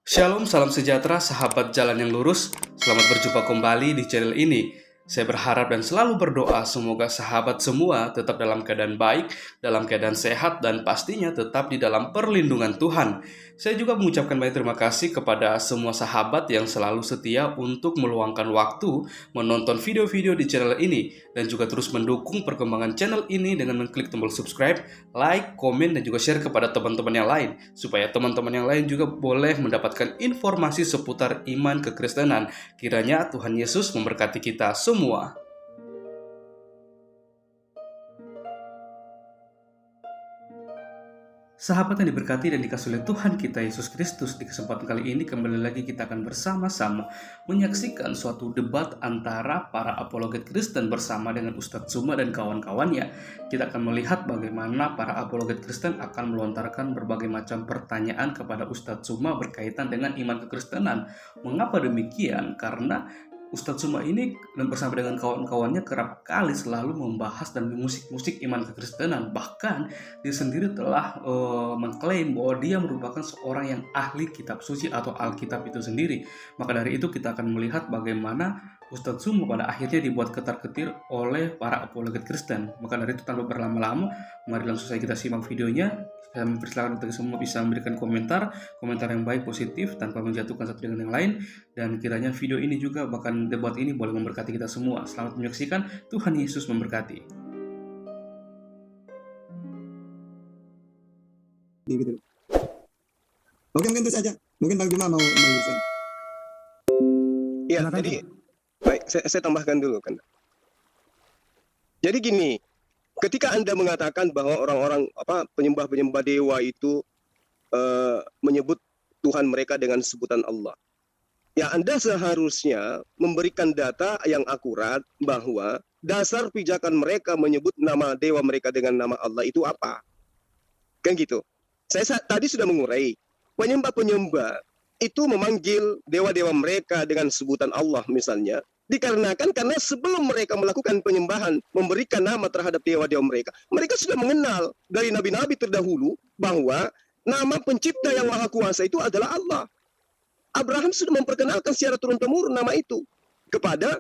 Shalom, salam sejahtera, sahabat jalan yang lurus. Selamat berjumpa kembali di channel ini. Saya berharap dan selalu berdoa semoga sahabat semua tetap dalam keadaan baik, dalam keadaan sehat, dan pastinya tetap di dalam perlindungan Tuhan. Saya juga mengucapkan banyak terima kasih kepada semua sahabat yang selalu setia untuk meluangkan waktu menonton video-video di channel ini dan juga terus mendukung perkembangan channel ini dengan mengklik tombol subscribe, like, komen, dan juga share kepada teman-teman yang lain supaya teman-teman yang lain juga boleh mendapatkan informasi seputar iman kekristenan. Kiranya Tuhan Yesus memberkati kita semua. Sahabat yang diberkati dan dikasihi oleh Tuhan kita Yesus Kristus, di kesempatan kali ini kembali lagi kita akan bersama-sama menyaksikan suatu debat antara para apologet Kristen bersama dengan Ustadz Tsuma dan kawan-kawannya. Kita akan melihat bagaimana para apologet Kristen akan melontarkan berbagai macam pertanyaan kepada Ustadz Tsuma berkaitan dengan iman kekristenan. Mengapa demikian? Karena Ustadz Tsuma ini dan bersama dengan kawan-kawannya kerap kali selalu membahas dan musik-musik iman kekristenan. Bahkan dia sendiri telah mengklaim bahwa dia merupakan seorang yang ahli kitab suci atau Alkitab itu sendiri. Maka dari itu kita akan melihat bagaimana Ustadz Tsuma pada akhirnya dibuat ketar-ketir oleh para apologet Kristen. Maka dari itu tanpa berlama-lama, mari langsung saja kita simak videonya. Saya mempersilakan untuk semua bisa memberikan komentar yang baik, positif, tanpa menjatuhkan satu dengan yang lain. Dan kiranya video ini juga, bahkan debat ini boleh memberkati kita semua. Selamat menyaksikan, Tuhan Yesus memberkati. Gitu. Oke, mungkin itu saja. Mungkin Bang Bima mau melanjutkan. Iya, jadi baik, saya tambahkan dulu kan. Jadi gini, ketika Anda mengatakan bahwa orang-orang penyembah-penyembah dewa itu menyebut Tuhan mereka dengan sebutan Allah, ya Anda seharusnya memberikan data yang akurat bahwa dasar pijakan mereka menyebut nama dewa mereka dengan nama Allah itu apa. Kan gitu. Saya tadi sudah mengurai, penyembah-penyembah itu memanggil dewa-dewa mereka dengan sebutan Allah misalnya, dikarenakan karena sebelum mereka melakukan penyembahan, memberikan nama terhadap dewa-dewa mereka, mereka sudah mengenal dari nabi-nabi terdahulu bahwa nama pencipta yang maha kuasa itu adalah Allah. Abraham sudah memperkenalkan secara turun-temurun nama itu kepada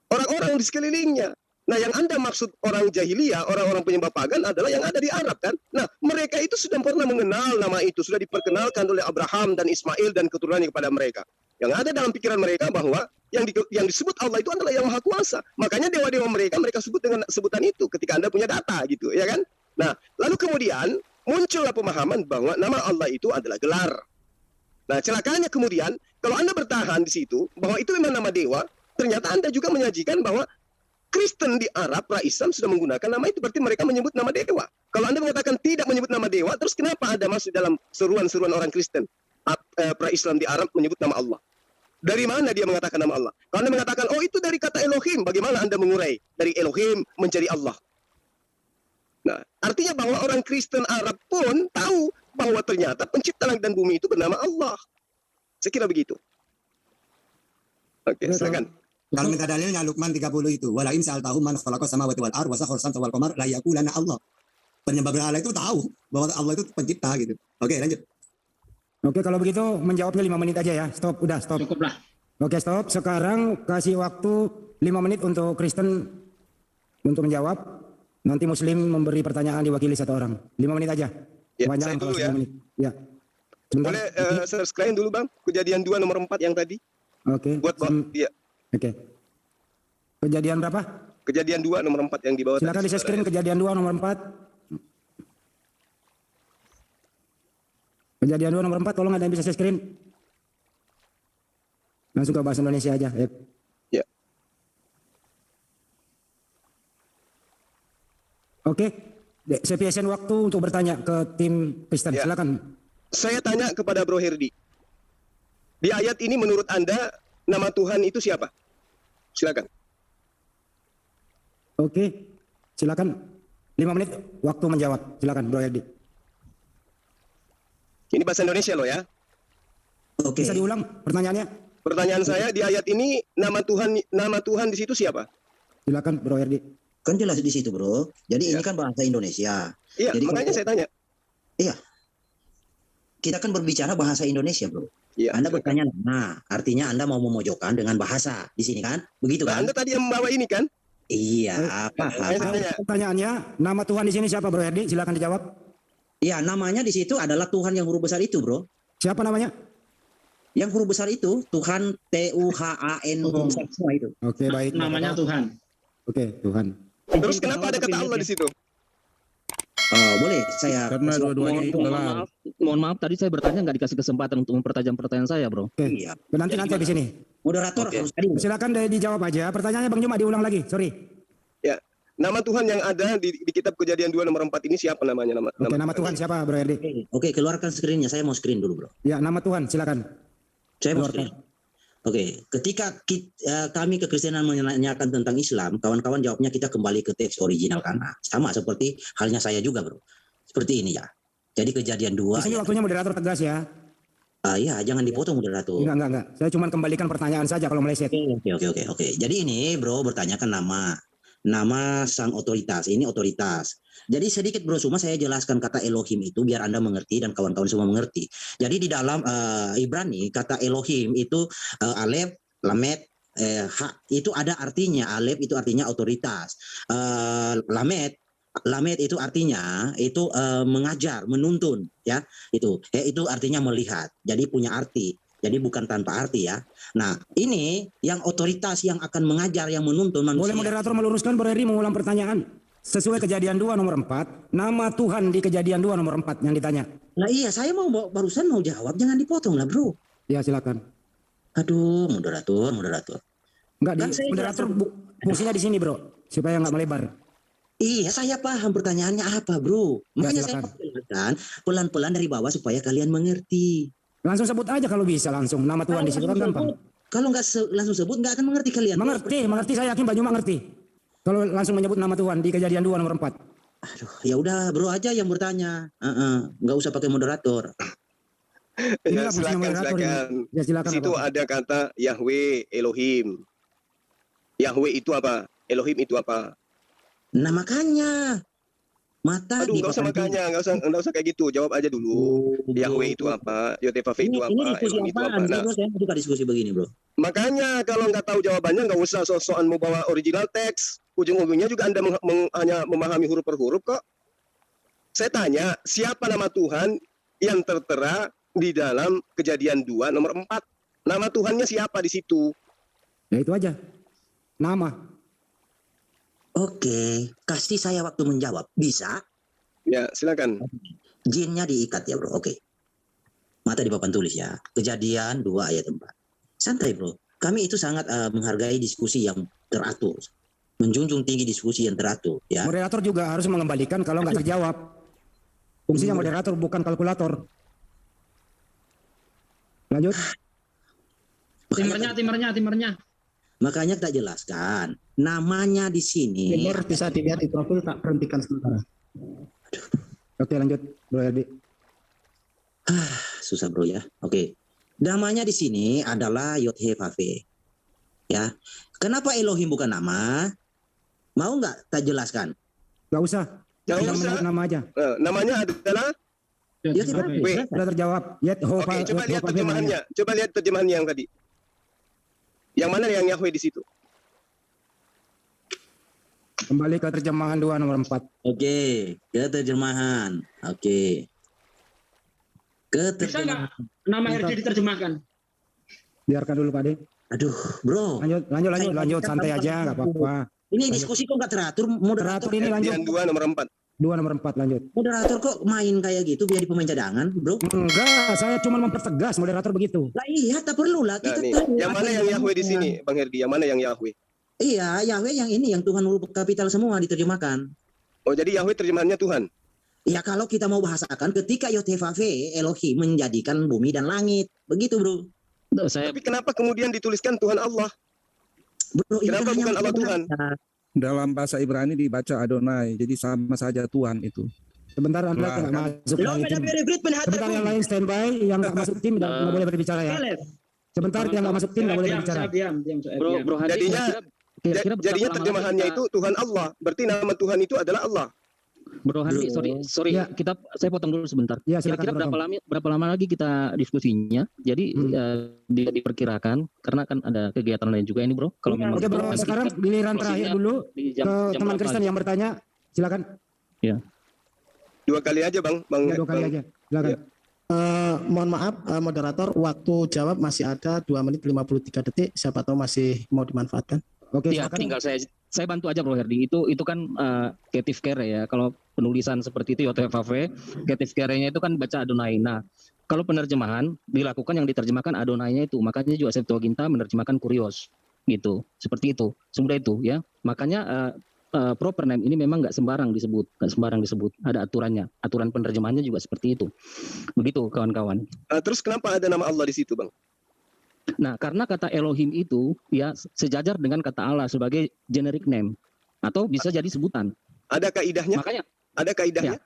orang-orang di sekelilingnya. Nah, yang Anda maksud orang jahiliyah, orang-orang penyembah pagan adalah yang ada di Arab kan? Nah, mereka itu sudah pernah mengenal nama itu, sudah diperkenalkan oleh Abraham dan Ismail dan keturunannya kepada mereka. Yang ada dalam pikiran mereka bahwa yang disebut Allah itu adalah yang maha kuasa. Makanya dewa-dewa mereka sebut dengan sebutan itu ketika Anda punya data gitu, ya kan? Nah, lalu kemudian muncullah pemahaman bahwa nama Allah itu adalah gelar. Nah, celakanya kemudian kalau Anda bertahan di situ bahwa itu memang nama dewa, ternyata Anda juga menyajikan bahwa Kristen di Arab, pra-Islam sudah menggunakan nama itu, berarti mereka menyebut nama dewa. Kalau Anda mengatakan tidak menyebut nama dewa, terus kenapa ada masuk dalam seruan-seruan orang Kristen pra-Islam di Arab menyebut nama Allah? Dari mana dia mengatakan nama Allah? Kalau Anda mengatakan, oh itu dari kata Elohim, bagaimana Anda mengurai dari Elohim menjadi Allah? Nah, artinya bahwa orang Kristen Arab pun tahu bahwa ternyata pencipta langit dan bumi itu bernama Allah. Saya kira begitu. Oke, silakan. Kalau minta dalilnya Luqman 30 itu, wala in sa'altahum man khalaqas samawati wal ardh wa sakhkhara syamsa wal qamara la yaqulanna Allah. Penyembah berhala itu tahu bahwa Allah itu pencipta gitu. Oke, lanjut. Oke, kalau begitu menjawabnya 5 menit aja ya. Stop, udah stop. Cukup lah. Oke, stop. Sekarang kasih waktu 5 menit untuk Kristen untuk menjawab. Nanti Muslim memberi pertanyaan diwakili 1 orang. 5 menit aja. Ya, Kepanjangan saya kalau dulu ya. 10 menit. Ya. Sebentar. Boleh share screen dulu Bang, kejadian 2 nomor 4 yang tadi. Oke. Buat Bang, iya. Oke. Kejadian berapa? Kejadian 2 nomor 4 yang di bawah. Silakan di screen kejadian 2 nomor 4. Kejadian 2 nomor 4, tolong ada yang bisa screen. Langsung ke bahasa Indonesia aja. Ya. Ya. Oke. Saya PSN waktu untuk bertanya ke tim Kristen. Ya. Silakan. Saya tanya kepada Bro Herdi. Di ayat ini menurut Anda nama Tuhan itu siapa? Silakan. Oke, silakan 5 menit waktu menjawab. Silakan Bro Herdi. Ini bahasa Indonesia loh ya. Oke. Bisa diulang pertanyaannya? Pertanyaan saya di ayat ini nama Tuhan di situ siapa? Silakan Bro Herdi. Kan jelas di situ, Bro. Jadi Iya. ini kan bahasa Indonesia. Iya, Jadi makanya saya tanya. Iya. Kita kan berbicara bahasa Indonesia, Bro. Iya. Anda silakan. bertanya nama, artinya Anda mau memojokkan dengan bahasa di sini kan? Begitu Nah, kan? Anda tadi yang membawa ini kan? Iya, paham. Saya tanya. Pertanyaannya, nama Tuhan di sini siapa, Bro Herdi? Silakan dijawab. Iya, namanya di situ adalah Tuhan yang huruf besar itu, bro. Siapa namanya? Yang huruf besar itu Tuhan, Tuhan huruf besar semua itu. Oke, baik. Namanya Tuhan. Oke, Tuhan. Terus kenapa ada kata Allah di situ? Boleh saya Karena dua-duanya itu adalah Mohon maaf, tadi saya bertanya nggak dikasih kesempatan untuk mempertajam pertanyaan saya, bro. Oke. Iya. Nanti di sini. Moderator Oke. harus tadi. Silakan dijawab aja. Pertanyaannya Bang Juma diulang lagi. Sorry. Ya. Nama Tuhan yang ada di kitab Kejadian 2 nomor 4 ini siapa namanya? Oke, nama Tuhan siapa, Bro Herdi? Oke, keluarkan screen-nya. Saya mau screen dulu, bro. Ya, nama Tuhan, silakan. Saya mau Keluarkan. screen. Oke, ketika kami kekristenan menanyakan tentang Islam, kawan-kawan jawabnya kita kembali ke teks original kan. Nah, sama seperti halnya saya juga, bro. Seperti ini ya. Jadi Kejadian 2 Di sini ya. waktunya moderator tegas ya. Iya, jangan dipotong moderator. Enggak. Saya cuma kembalikan pertanyaan saja kalau meleset. Oke. Jadi ini bro bertanyakan nama sang otoritas. Ini otoritas. Jadi sedikit bro, cuma saya jelaskan kata Elohim itu biar Anda mengerti dan kawan-kawan semua mengerti. Jadi di dalam Ibrani kata Elohim itu Alef, Lamed, Ha itu ada artinya. Alef itu artinya otoritas. Lamed itu artinya itu mengajar, menuntun ya. Itu artinya melihat. Jadi punya arti. Jadi bukan tanpa arti ya. Nah, ini yang otoritas yang akan mengajar, yang menuntun manusia. Boleh moderator meluruskan, Bro Herdi mengulang pertanyaan. Sesuai Kejadian 2 nomor 4, nama Tuhan di Kejadian 2 nomor 4 yang ditanya. Nah iya, saya barusan mau jawab, jangan dipotong lah bro. Ya, silakan. Aduh, moderator. Enggak, Kan saya moderator jelaskan. fungsinya di sini, Bro. Supaya nggak melebar. Iya, saya paham pertanyaannya apa bro. Makanya saya silakan. jelaskan pelan-pelan dari bawah supaya kalian mengerti. Langsung sebut aja kalau bisa langsung. Nama Tuhan di situ kan gampang. Kalau nggak langsung sebut, nggak akan mengerti kalian. Mengerti. Saya yakin Bang Juma ngerti. Kalau langsung menyebut nama Tuhan di Kejadian 2 nomor 4. Aduh, ya udah bro aja yang bertanya. Nggak usah pakai moderator. Ya, Inilah fungsinya moderator ini. silakan. Ya, silakan. Di situ Bapak. ada kata Yahweh, Elohim. Yahweh itu apa? Elohim itu apa? Nah makanya mata Aduh, di nggak usah papan makanya, nggak usah kayak gitu. Jawab aja dulu. Yahweh itu apa? Yotevave itu ini apa? diskusi Elohim itu apa? apaan? Nah, Bro, saya suka diskusi begini bro. makanya kalau nggak tahu jawabannya nggak usah sok-sokan mau bawa original teks. Ujung-ujungnya juga Anda hanya memahami huruf per huruf kok. Saya tanya, siapa nama Tuhan yang tertera di dalam Kejadian 2 nomor 4? Nama Tuhannya siapa di situ? Ya itu aja. Nama. Oke, kasih saya waktu menjawab. Bisa? Ya, silakan. Jinnya diikat ya bro. Oke. Mata di papan tulis ya. Kejadian 2 ayat 4. Santai bro. Kami itu sangat menghargai diskusi yang teratur. Menjunjung tinggi diskusi yang teratur ya. Moderator juga harus mengembalikan kalau nggak terjawab. Fungsinya moderator bukan kalkulator. Lanjut. Timernya. Makanya kita jelaskan. Namanya di sini. Timur bisa dilihat di profil, tak perhentikan sementara. Oke, lanjut, Bro Herdi. Susah bro ya. Oke. Namanya di sini adalah Yod-Heh-Vav-He. Ya. Kenapa Elohim bukan nama? Mau nggak tak jelaskan? Nggak usah. Nggak Tinggal usah. menyebut nama aja. Namanya adalah Yod-Heh-Vav-He. Sudah terjawab. Oke, coba lihat terjemahannya. Coba lihat terjemahannya yang tadi. Yang mana yang Yahweh di situ? Kembali ke terjemahan 2 nomor 4. Oke, ke terjemahan. Oke. Ke Bisa nggak terjemahan. nama Herdi diterjemahkan? Biarkan dulu Pak De. Aduh, bro. Lanjut. Santai aja, nggak apa-apa. Ini diskusi kok nggak teratur. Moderator Teratur ini lanjut. Kejadian 2 nomor 4. 2 nomor 4 lanjut. Moderator kok main kayak gitu biar di pemain cadangan, bro? Enggak, saya cuma mempertegas moderator begitu. Lah iya, tak perlu lah. Nah, Kita nih. tahu Yang apa mana yang Yahweh di sini, Bang Herdi? Yang mana yang Yahweh? Iya, Yahweh yang ini, yang Tuhan huruf kapital semua diterjemahkan. Oh, jadi Yahweh terjemahannya Tuhan. Ya kalau kita mau bahasakan ketika Yod-Heh-Vav-He, Elohim menjadikan bumi dan langit. Begitu, bro. Saya Tapi kenapa kemudian dituliskan Tuhan Allah? Bro, ini Kenapa kan bukan hanya Allah Tuhan? dalam bahasa Ibrani dibaca Adonai, jadi sama saja Tuhan itu. Sebentar Anda Nah, nggak kan. masuk Lo lagi beda tim. beda Sebentar yang lain standby, yang nggak masuk tim nggak boleh berbicara ya. Sebentar yang nggak masuk tim nggak boleh berbicara. Diam. Bro Hadi, Jadinya kira-kira jadinya betapa terjemahannya lama itu Tuhan Allah. Berarti nama Tuhan itu adalah Allah. Bro Handi, Bro. sorry, Ya. saya potong dulu sebentar. Ya, silakan, Kira-kira Bro berapa lama lagi kita diskusinya? Jadi dia diperkirakan karena kan ada kegiatan lain juga ini, Bro. Kalau memang Oke, Bro, nanti sekarang giliran terakhir closingnya dulu di ke teman berapa? Kristen yang bertanya. Silakan. 2 kali aja Bang. Ya, 2 kali aja. Silakan. Ya. Mohon maaf, moderator, waktu jawab masih ada 2 menit 53 detik. Siapa tahu masih mau dimanfaatkan. Oke, Iya, silakan. tinggal saya bantu aja Bro Herdi. Itu kan creative care ya. Kalau penulisan seperti itu YTFAV, creative care-nya itu kan baca Adonai. Nah, kalau penerjemahan dilakukan yang diterjemahkan Adonai-nya itu, makanya juga Septuaginta menerjemahkan kurios gitu. Seperti itu. Semudah itu ya. Makanya proper name ini memang nggak sembarang disebut. Ada aturannya. Aturan penerjemahannya juga seperti itu. Begitu kawan-kawan. Terus kenapa ada nama Allah di situ Bang? Nah, karena kata Elohim itu ya sejajar dengan kata Allah sebagai generic name atau bisa jadi sebutan. Ada kaidahnya? Makanya Ada kaidahnya?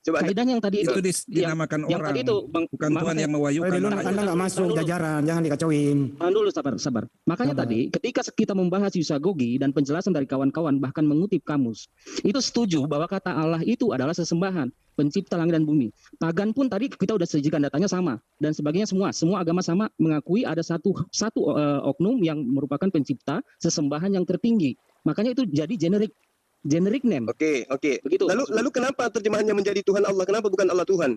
Coba ada. kaidahnya yang tadi Itu yang dinamakan yang orang, tadi itu bukan Tuhan yang Oh, mewayukan. dulu namanya. Anda nggak masuk Dulu. jajaran, jangan dikacauin. Tahan dulu, sabar. Makanya Sabar. tadi ketika kita membahas yusagogi dan penjelasan dari kawan-kawan bahkan mengutip kamus, itu setuju bahwa kata Allah itu adalah sesembahan, pencipta langit dan bumi. Pagan pun tadi kita udah sajikan datanya sama dan sebagainya semua agama sama mengakui ada satu oknum yang merupakan pencipta sesembahan yang tertinggi. Makanya itu jadi generic name. Oke. Begitu. Lalu kenapa terjemahannya menjadi Tuhan Allah? Kenapa bukan Allah Tuhan?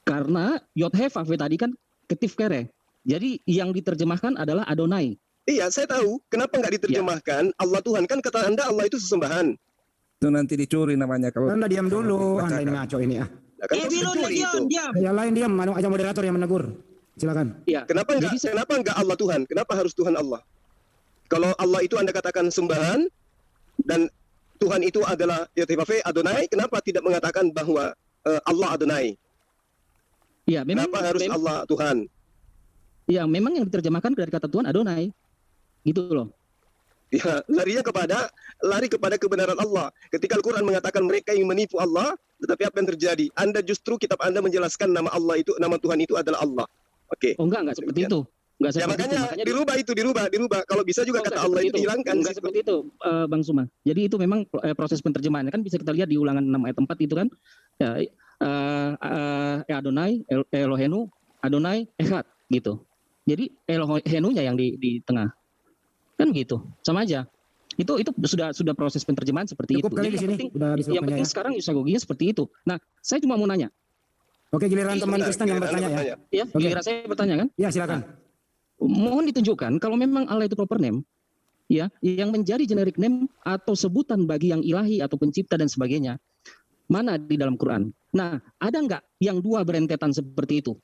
Karena Yod-Heh-Vav tadi kan ketif kere. Jadi yang diterjemahkan adalah Adonai. Iya, saya tahu. Kenapa nggak diterjemahkan Allah Tuhan? Kan kata Anda Allah itu sesembahan. Itu nanti dicuri namanya kalau Anda diam dulu, bacakan. Anda ini ngaco ini ah. Nah, kan harus dicuri itu. Yang lain diam, mana aja moderator yang menegur. Silakan. Ya. Kenapa nggak Allah Tuhan? Kenapa harus Tuhan Allah? Kalau Allah itu Anda katakan sembahan dan Tuhan itu adalah YTHV Adonai, kenapa tidak mengatakan bahwa Allah Adonai? Ya, memang Kenapa harus Allah Tuhan? ya memang yang diterjemahkan dari kata Tuhan Adonai. Gitu loh. Ya, lari kepada kebenaran Allah. Ketika Al-Quran mengatakan mereka yang menipu Allah, tetapi apa yang terjadi? Kitab Anda menjelaskan nama Allah itu, nama Tuhan itu adalah Allah. Oke. Oh enggak seperti itu. Enggak Ya seperti makanya dirubah. Kalau bisa juga kata Allah itu dihilangkan. Enggak seperti itu, Bang Suma. Jadi itu memang proses penerjemahannya kan bisa kita lihat di ulangan 6 ayat 4 itu kan. Ya, Adonai, Elohenu, Adonai, Echad gitu. Jadi Elohenunya yang di tengah. Kan gitu. Sama aja. Itu sudah proses penerjemahan seperti Cukup itu. kali Jadi di sini. Udah habis yang waktunya penting ya. sekarang yusagoginya seperti itu. Nah, saya cuma mau nanya. Oke, giliran teman Sebentar, Kristen yang giliran bertanya Anda ya. bertanya. Ya, Oke. giliran saya bertanya kan. Ya, silakan. Mohon ditunjukkan kalau memang Allah itu proper name, ya, yang menjadi generic name atau sebutan bagi yang ilahi atau pencipta dan sebagainya, mana di dalam Quran? Nah, ada nggak yang dua berentetan seperti itu?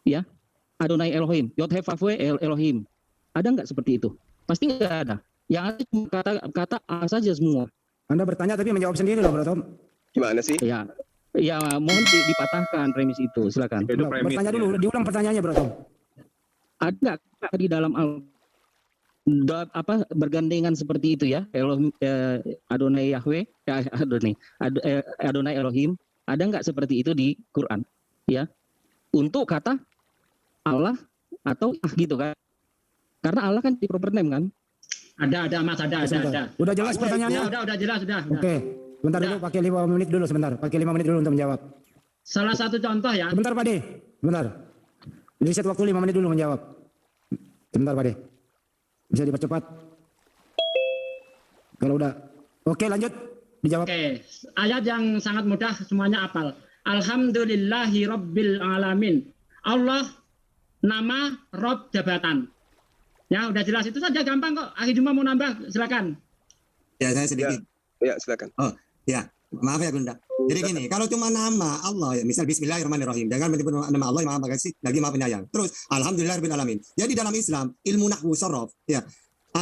Ya, Adonai Elohim, Yod-Heh-Vav Elohim, ada nggak seperti itu? Pasti nggak ada. Yang ada cuma kata A saja semua. Anda bertanya tapi menjawab sendiri loh, Bro Tom. Gimana sih? Ya, mohon dipatahkan premis itu, silakan. Bertanya dulu, diulang pertanyaannya, Bro Tom. Ada nggak di dalam bergandengan seperti itu ya, Elohim, Adonai Yahweh, Adonai Elohim, ada nggak seperti itu di Quran? Ya, untuk kata Allah atau gitu kan? Karena Allah kan di proper name kan? Ada Mas, ada. Udah jelas pertanyaannya? Udah jelas, sudah. Oke. Sebentar dulu, pakai 5 menit dulu sebentar. Pakai 5 menit dulu untuk menjawab. Salah satu contoh ya. Sebentar, Pak De. Sebentar. Reset waktu 5 menit dulu menjawab. Sebentar, Pak De. Bisa dipercepat? Kalau udah. Oke, lanjut. Dijawab. Oke, ayat yang sangat mudah semuanya apal. Alhamdulillahi Rabbil Alamin. Allah nama Rob jabatan. Ya, udah jelas itu saja, gampang kok. Akhir Juma mau nambah, silakan. Ya, saya sedikit. Ya, silakan. Ya, maaf ya Bunda. Jadi gini, kalau cuma nama Allah, ya, misal Bismillahirrahmanirrahim, jangan menyebut nama Allah yang Maha Pengasih, lagi Maha Penyayang. Terus Alhamdulillahirabbil alamin. Jadi dalam Islam, ilmu nahwu sorof, ya,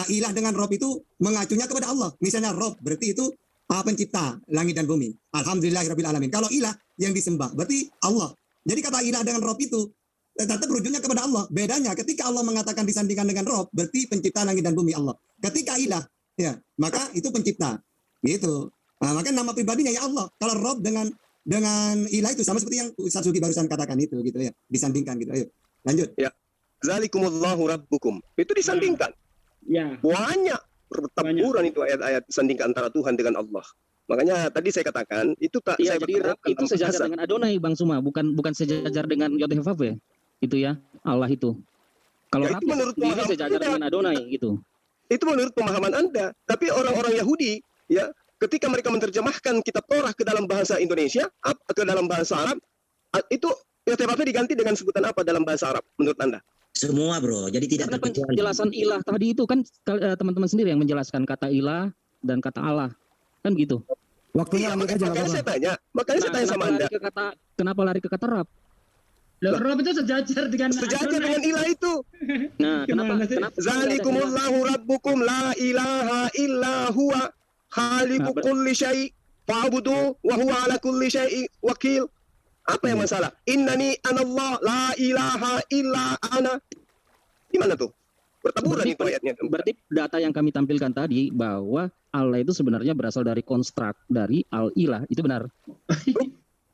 ilah dengan Rob itu mengacunya kepada Allah. Misalnya Rob berarti itu pencipta langit dan bumi. Alhamdulillahirabbil alamin. Kalau ilah yang disembah berarti Allah. Jadi kata ilah dengan Rob itu tetap berujungnya kepada Allah. Bedanya ketika Allah mengatakan disandingkan dengan Rob, berarti pencipta langit dan bumi Allah. Ketika ilah, ya, maka itu pencipta. Gitu. Nah, maka nama pribadinya ya Allah. Kalau Rob dengan ilah itu sama seperti yang Ustaz Sugi barusan katakan itu, gitu ya. Disandingkan gitu. Ayo, lanjut. Ya. Zalikumullahu rabbukum. Itu disandingkan. Ya. Banyak pertempuran itu ayat-ayat disandingkan antara Tuhan dengan Allah. Makanya tadi saya katakan itu tak Iya, saya jadi Rab pertanyakan itu dalam sejajar bahasa. dengan Adonai Bang Suma, bukan sejajar dengan Yod-Heh-Vav-Veh. Itu ya, Allah itu. Kalau Ya, Rab itu menurut sendiri pemahaman sejajar Anda. dengan Adonai gitu. Itu menurut pemahaman Anda. Tapi orang-orang Yahudi, ya, ketika mereka menerjemahkan kitab Torah ke dalam bahasa Indonesia, ke dalam bahasa Arab, itu Yod-Heh-Vav-Veh diganti dengan sebutan apa dalam bahasa Arab menurut Anda? Semua bro, jadi tidak Karena terkecuali. penjelasan ilah tadi itu kan teman-teman sendiri yang menjelaskan kata ilah dan kata Allah. Kan gitu. Waktunya Iya, ambil aja nggak makanya saya apa-apa. tanya, makanya saya tanya sama Anda. Kenapa lari ke kata Rab? Loh, Rob itu sejajar dengan Sejajar Adonai. dengan ilah itu. Nah, kenapa Gimana sih? kenapa nggak ada ilah? Zalikumullahu rabbukum la ilaha illa huwa khaliqu kulli syai' fa'budu wa huwa ala kulli syai' wakil. Apa yang masalah? Innani anallah la ilaha illa ana. Gimana tuh? Bertaburan itu ayatnya. Berarti data yang kami tampilkan tadi bahwa Allah itu sebenarnya berasal dari konstruk dari al-ilah, itu benar.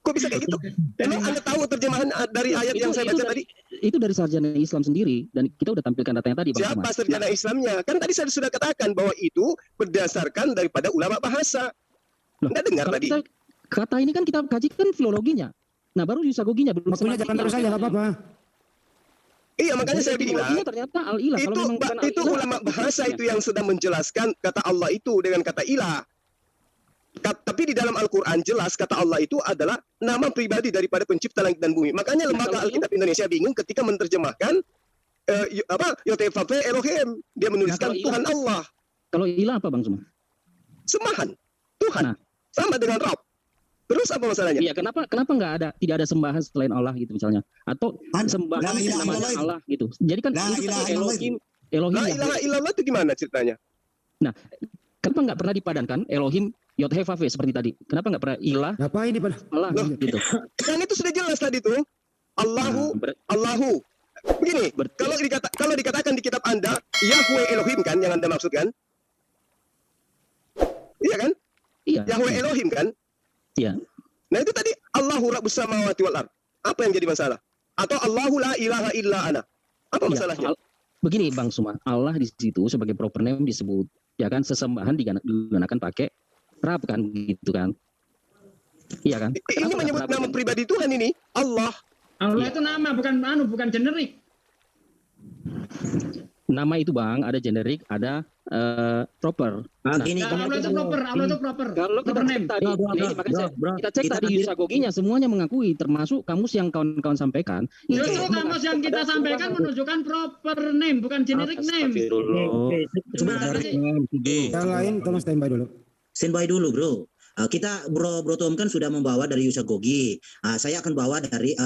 Kok bisa kayak gitu? Emang Anda tahu terjemahan dari ayat yang saya baca tadi? Itu dari sarjana Islam sendiri dan kita udah tampilkan datanya tadi Bang Siapa Suma. sarjana Islamnya? Kan tadi saya sudah katakan bahwa itu berdasarkan daripada ulama bahasa. Loh, Anda dengar kalau tadi? kata ini kan kita kajikan filologinya. Nah, baru yusagoginya belum Waktunya jalan terus aja nggak apa-apa. Iya, makanya saya bilang ternyata al-ilah. itu, Kalau memang bukan itu al-ilah, ulama apa bahasa hukumnya? itu yang sedang menjelaskan kata Allah itu dengan kata ilah. Tapi di dalam Al-Quran jelas kata Allah itu adalah nama pribadi daripada pencipta langit dan bumi. Makanya lembaga kalau Alkitab Indonesia bingung ketika menerjemahkan Yod-Heh-Vav-Veh Elohim. Dia menuliskan Nah, kalau ilah- Tuhan Allah. Kalau ilah apa Bang Suma? Semahan. Tuhan. Nah. Sama dengan Rabb. Terus apa masalahnya? Iya, kenapa tidak ada sembahan selain Allah gitu misalnya? Atau sembahan La ilaha namanya illallah. Allah gitu. Jadi kan La itu ilaha tadi Elohim La Yahweh. ilaha illallah itu gimana ceritanya? Kenapa nggak pernah dipadankan Elohim Yod-Heh-Vav-Veh seperti tadi? Kenapa nggak pernah ilah Ngapain di pada? Allah Loh. gitu? Kan itu sudah jelas tadi tuh. Allahu, Nah, Allahu. Begini, Berarti- kalau dikatakan di kitab Anda, Yahweh Elohim kan yang Anda maksudkan? Iya kan? iya. Yahweh Elohim kan? Iya. Nah itu tadi Allahu Rabbus samawati wal ard. Apa yang jadi masalah? Atau Allahu la ilaha illa ana. Apa Iya, masalahnya? begini Bang Suma, Allah di situ sebagai proper name disebut ya kan sesembahan digunakan pakai Rab kan gitu kan. Iya kan? Ini Kenapa menyebut nggak pernah nama pakai- pribadi Tuhan ini, Allah. Allah Iya. itu nama, bukan generik. Nama itu Bang, ada generik, ada proper. Nah, Nah, gini, Nah, kamu Allah itu proper, Allah itu proper. Kalau kita Proper cek name. tadi, ini makanya kita cek Kita tadi kan- Yusagoginya semuanya mengakui, termasuk kamus yang kawan-kawan sampaikan. Justru kamus yang kita sampaikan menunjukkan proper name, bukan generic name. Astagfirullah. sebentar. Yang lain tolong standby dulu. Standby dulu bro. Kita bro Tom kan sudah membawa dari Yusagogi. Saya akan bawa dari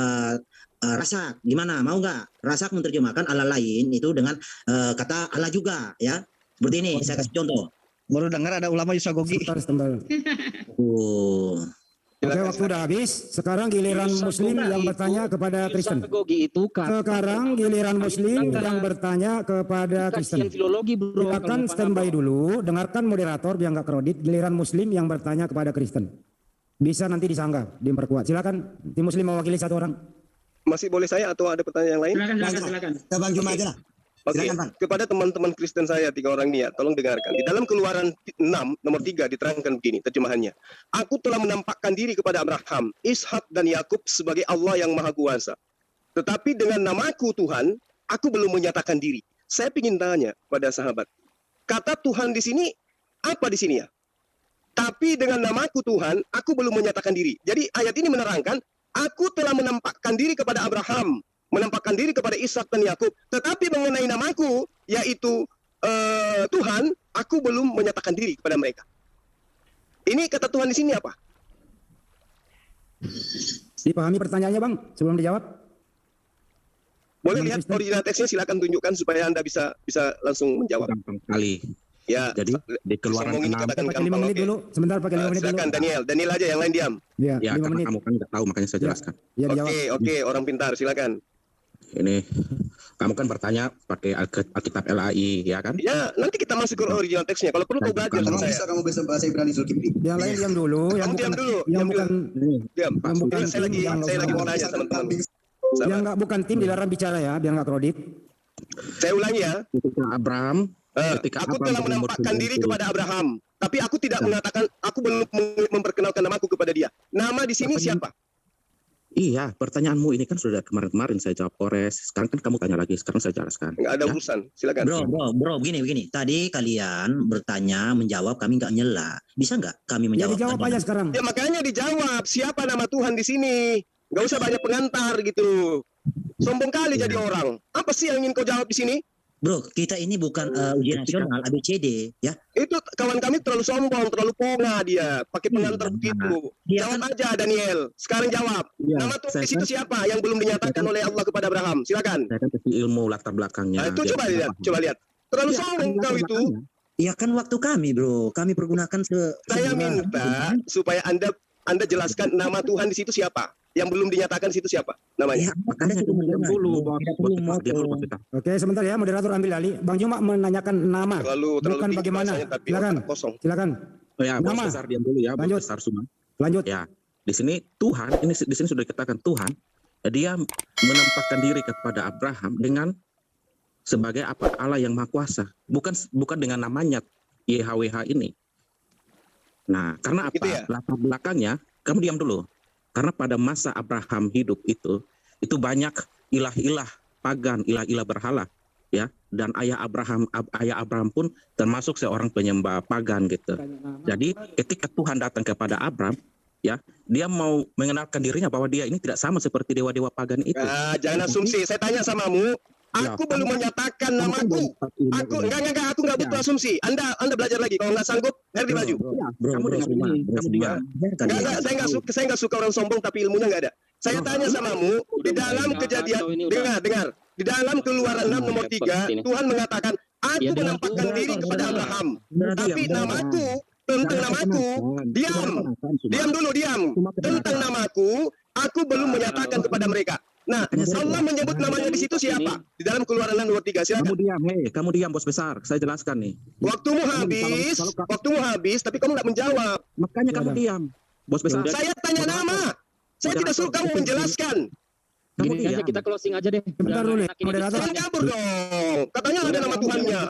Rasak. Gimana? Mau nggak? Rasak menerjemahkan Allah lain itu dengan kata Allah juga ya. Seperti ini. Saya kasih contoh. Baru dengar ada ulama Yusagogi. Sebentar. Oke, waktu udah habis. Sekarang giliran Muslim yang bertanya kepada Kristen. Yusagogi itu Sekarang giliran Muslim yang bertanya kepada kajian Kristen. filologi bro. Silakan standby dulu. Dengarkan moderator biar nggak kredit. Giliran Muslim yang bertanya kepada Kristen. Bisa nanti disanggah, diperkuat. Silakan. Tim Muslim mewakili satu orang. Masih boleh saya atau ada pertanyaan yang lain? Silakan. Kita Bang Juma aja lah. Oke, Silakan, Bang. kepada teman-teman Kristen saya 3 orang ini ya, tolong dengarkan. Di dalam Keluaran 6 nomor 3 diterangkan begini terjemahannya. Aku telah menampakkan diri kepada Abraham, Ishak dan Yakub sebagai Allah yang Maha Kuasa. Tetapi dengan namaku Tuhan, aku belum menyatakan diri. Saya ingin tanya pada sahabat, kata Tuhan di sini apa di sini ya? Tapi dengan namaku Tuhan, aku belum menyatakan diri. Jadi ayat ini menerangkan, aku telah menampakkan diri kepada Abraham, menampakkan diri kepada Ishak dan Yakub, tetapi mengenai namaku, yaitu Tuhan, aku belum menyatakan diri kepada mereka. Ini kata Tuhan di sini apa? Dipahami pertanyaannya Bang sebelum dijawab? Boleh Bang lihat Kristen. original teksnya, silakan tunjukkan supaya Anda bisa langsung menjawab. Gampang sekali. Ya, Jadi di Keluaran sombong ini 6, katakan Pakai 5 gampang, menit oke. dulu. Sebentar pakai 5 menit dulu. Silakan Daniel aja, yang lain diam. Ya, ya 5 karena menit. kamu kan nggak tahu makanya saya jelaskan. Ya, dijawab. Oke, orang pintar, silakan. Ini kamu kan bertanya pakai Alkitab LAI ya kan? Ya, nanti kita masuk ke original teksnya. Kalau perlu kau belajar sama saya. kamu bisa bahasa Ibrani Zulkifli? Yang lain diam dulu, yang Kamu diam bukan dulu, yang diam bukan Diam. yang bukan Ya, saya tim, yang lagi nggak mau tanya sama teman-teman. yang Sahabat. nggak bukan tim dilarang bicara ya, biar nggak kredit. Saya ulangi ya. Ketika Abraham Ketika Aku Abraham telah berumur menampakkan diri 90. kepada Abraham, tapi aku tidak mengatakan, aku belum memperkenalkan namaku kepada dia. Nama di sini siapa? Iya, pertanyaanmu ini kan sudah kemarin-kemarin saya jawab Kores. Sekarang kan kamu tanya lagi, sekarang saya jelaskan. Nggak ada Ya. urusan, silakan. Bro, begini. Tadi kalian bertanya, menjawab, kami nggak nyela. Bisa nggak kami Ya menjawab? dijawab aja sekarang. Ya makanya dijawab, siapa nama Tuhan di sini? Nggak usah banyak pengantar gitu. Sombong kali jadi orang. Apa sih yang ingin kau jawab di sini? Bro, kita ini bukan ujian nasional ABCD, ya. Itu kawan kami terlalu sombong, terlalu ponga dia, pakai pengantar Iya. begitu. Dia Jawab kan- aja Daniel. Sekarang jawab. Iya, Nama Tuhan saya di situ kan- siapa yang belum dinyatakan oleh Allah kepada Abraham? Silakan. Saya kan kasih ilmu latar belakangnya. Nah, itu biar coba kita lihat, paham. coba lihat. Terlalu Iya, sombong latar kau itu. belakangnya. Ya kan waktu kami, bro. Kami pergunakan Saya minta supaya Anda jelaskan nama Tuhan di situ siapa? Yang belum dinyatakan di situ siapa namanya? Ya, Makanya Anda diam cukup dulu, mendengar. Bos. Tidak Bos perlu Petar, diam dulu, Bos motong. Petar. Oke, sebentar ya, moderator ambil alih. Bang Juma menanyakan nama, Terlalu bukan tinggi bagaimana. bahasanya, tapi Silakan, otak kosong. silakan. Oh ya, Bos Nama. Besar diam dulu ya, Bos Lanjut. Besar semua. Lanjut. Ya, di sini Tuhan, di sini sudah dikatakan Tuhan, dia menampakkan diri kepada Abraham dengan sebagai apa? Allah yang Maha Kuasa. Bukan dengan namanya YHWH ini. Nah, karena apa? Gitu ya? Latar belakangnya, kamu diam dulu. Karena pada masa Abraham hidup itu banyak ilah-ilah pagan, ilah-ilah berhala, ya. Dan ayah Abraham pun termasuk seorang penyembah pagan gitu. Jadi ketika Tuhan datang kepada Abraham, ya, dia mau mengenalkan dirinya bahwa dia ini tidak sama seperti dewa-dewa pagan itu. Ah, jangan asumsi. Saya tanya samamu. Aku Ya, belum menyatakan namaku. Aku enggak, aku enggak butuh asumsi. Anda belajar lagi. Kalau nggak sanggup, Herdi maju. Kamu dengar ini, kamu diam. Enggak, saya enggak suka orang sombong tapi ilmunya enggak ada. Saya tanya samamu, di dalam kejadian, dengar. Di dalam Keluaran 6 nomor 3, Tuhan mengatakan, aku menampakkan diri kepada Abraham. Tapi namaku, tentang namaku, diam dulu. Tentang namaku, aku belum menyatakan kepada mereka. Nah, Allah menyebut namanya di situ siapa? Di dalam Keluaran 6 nomor 3, silakan. Kamu diam, Bos Besar. Saya jelaskan nih. Waktumu habis, tapi kamu nggak menjawab. Makanya kamu diam, Bos Besar. Saya tanya nama. Saya tidak suruh kamu menjelaskan. Kamu Gini aja, diam. kita closing aja deh. Sebentar dulu ya, moderator. Jangan kabur dong. Katanya ada nama Tuhannya.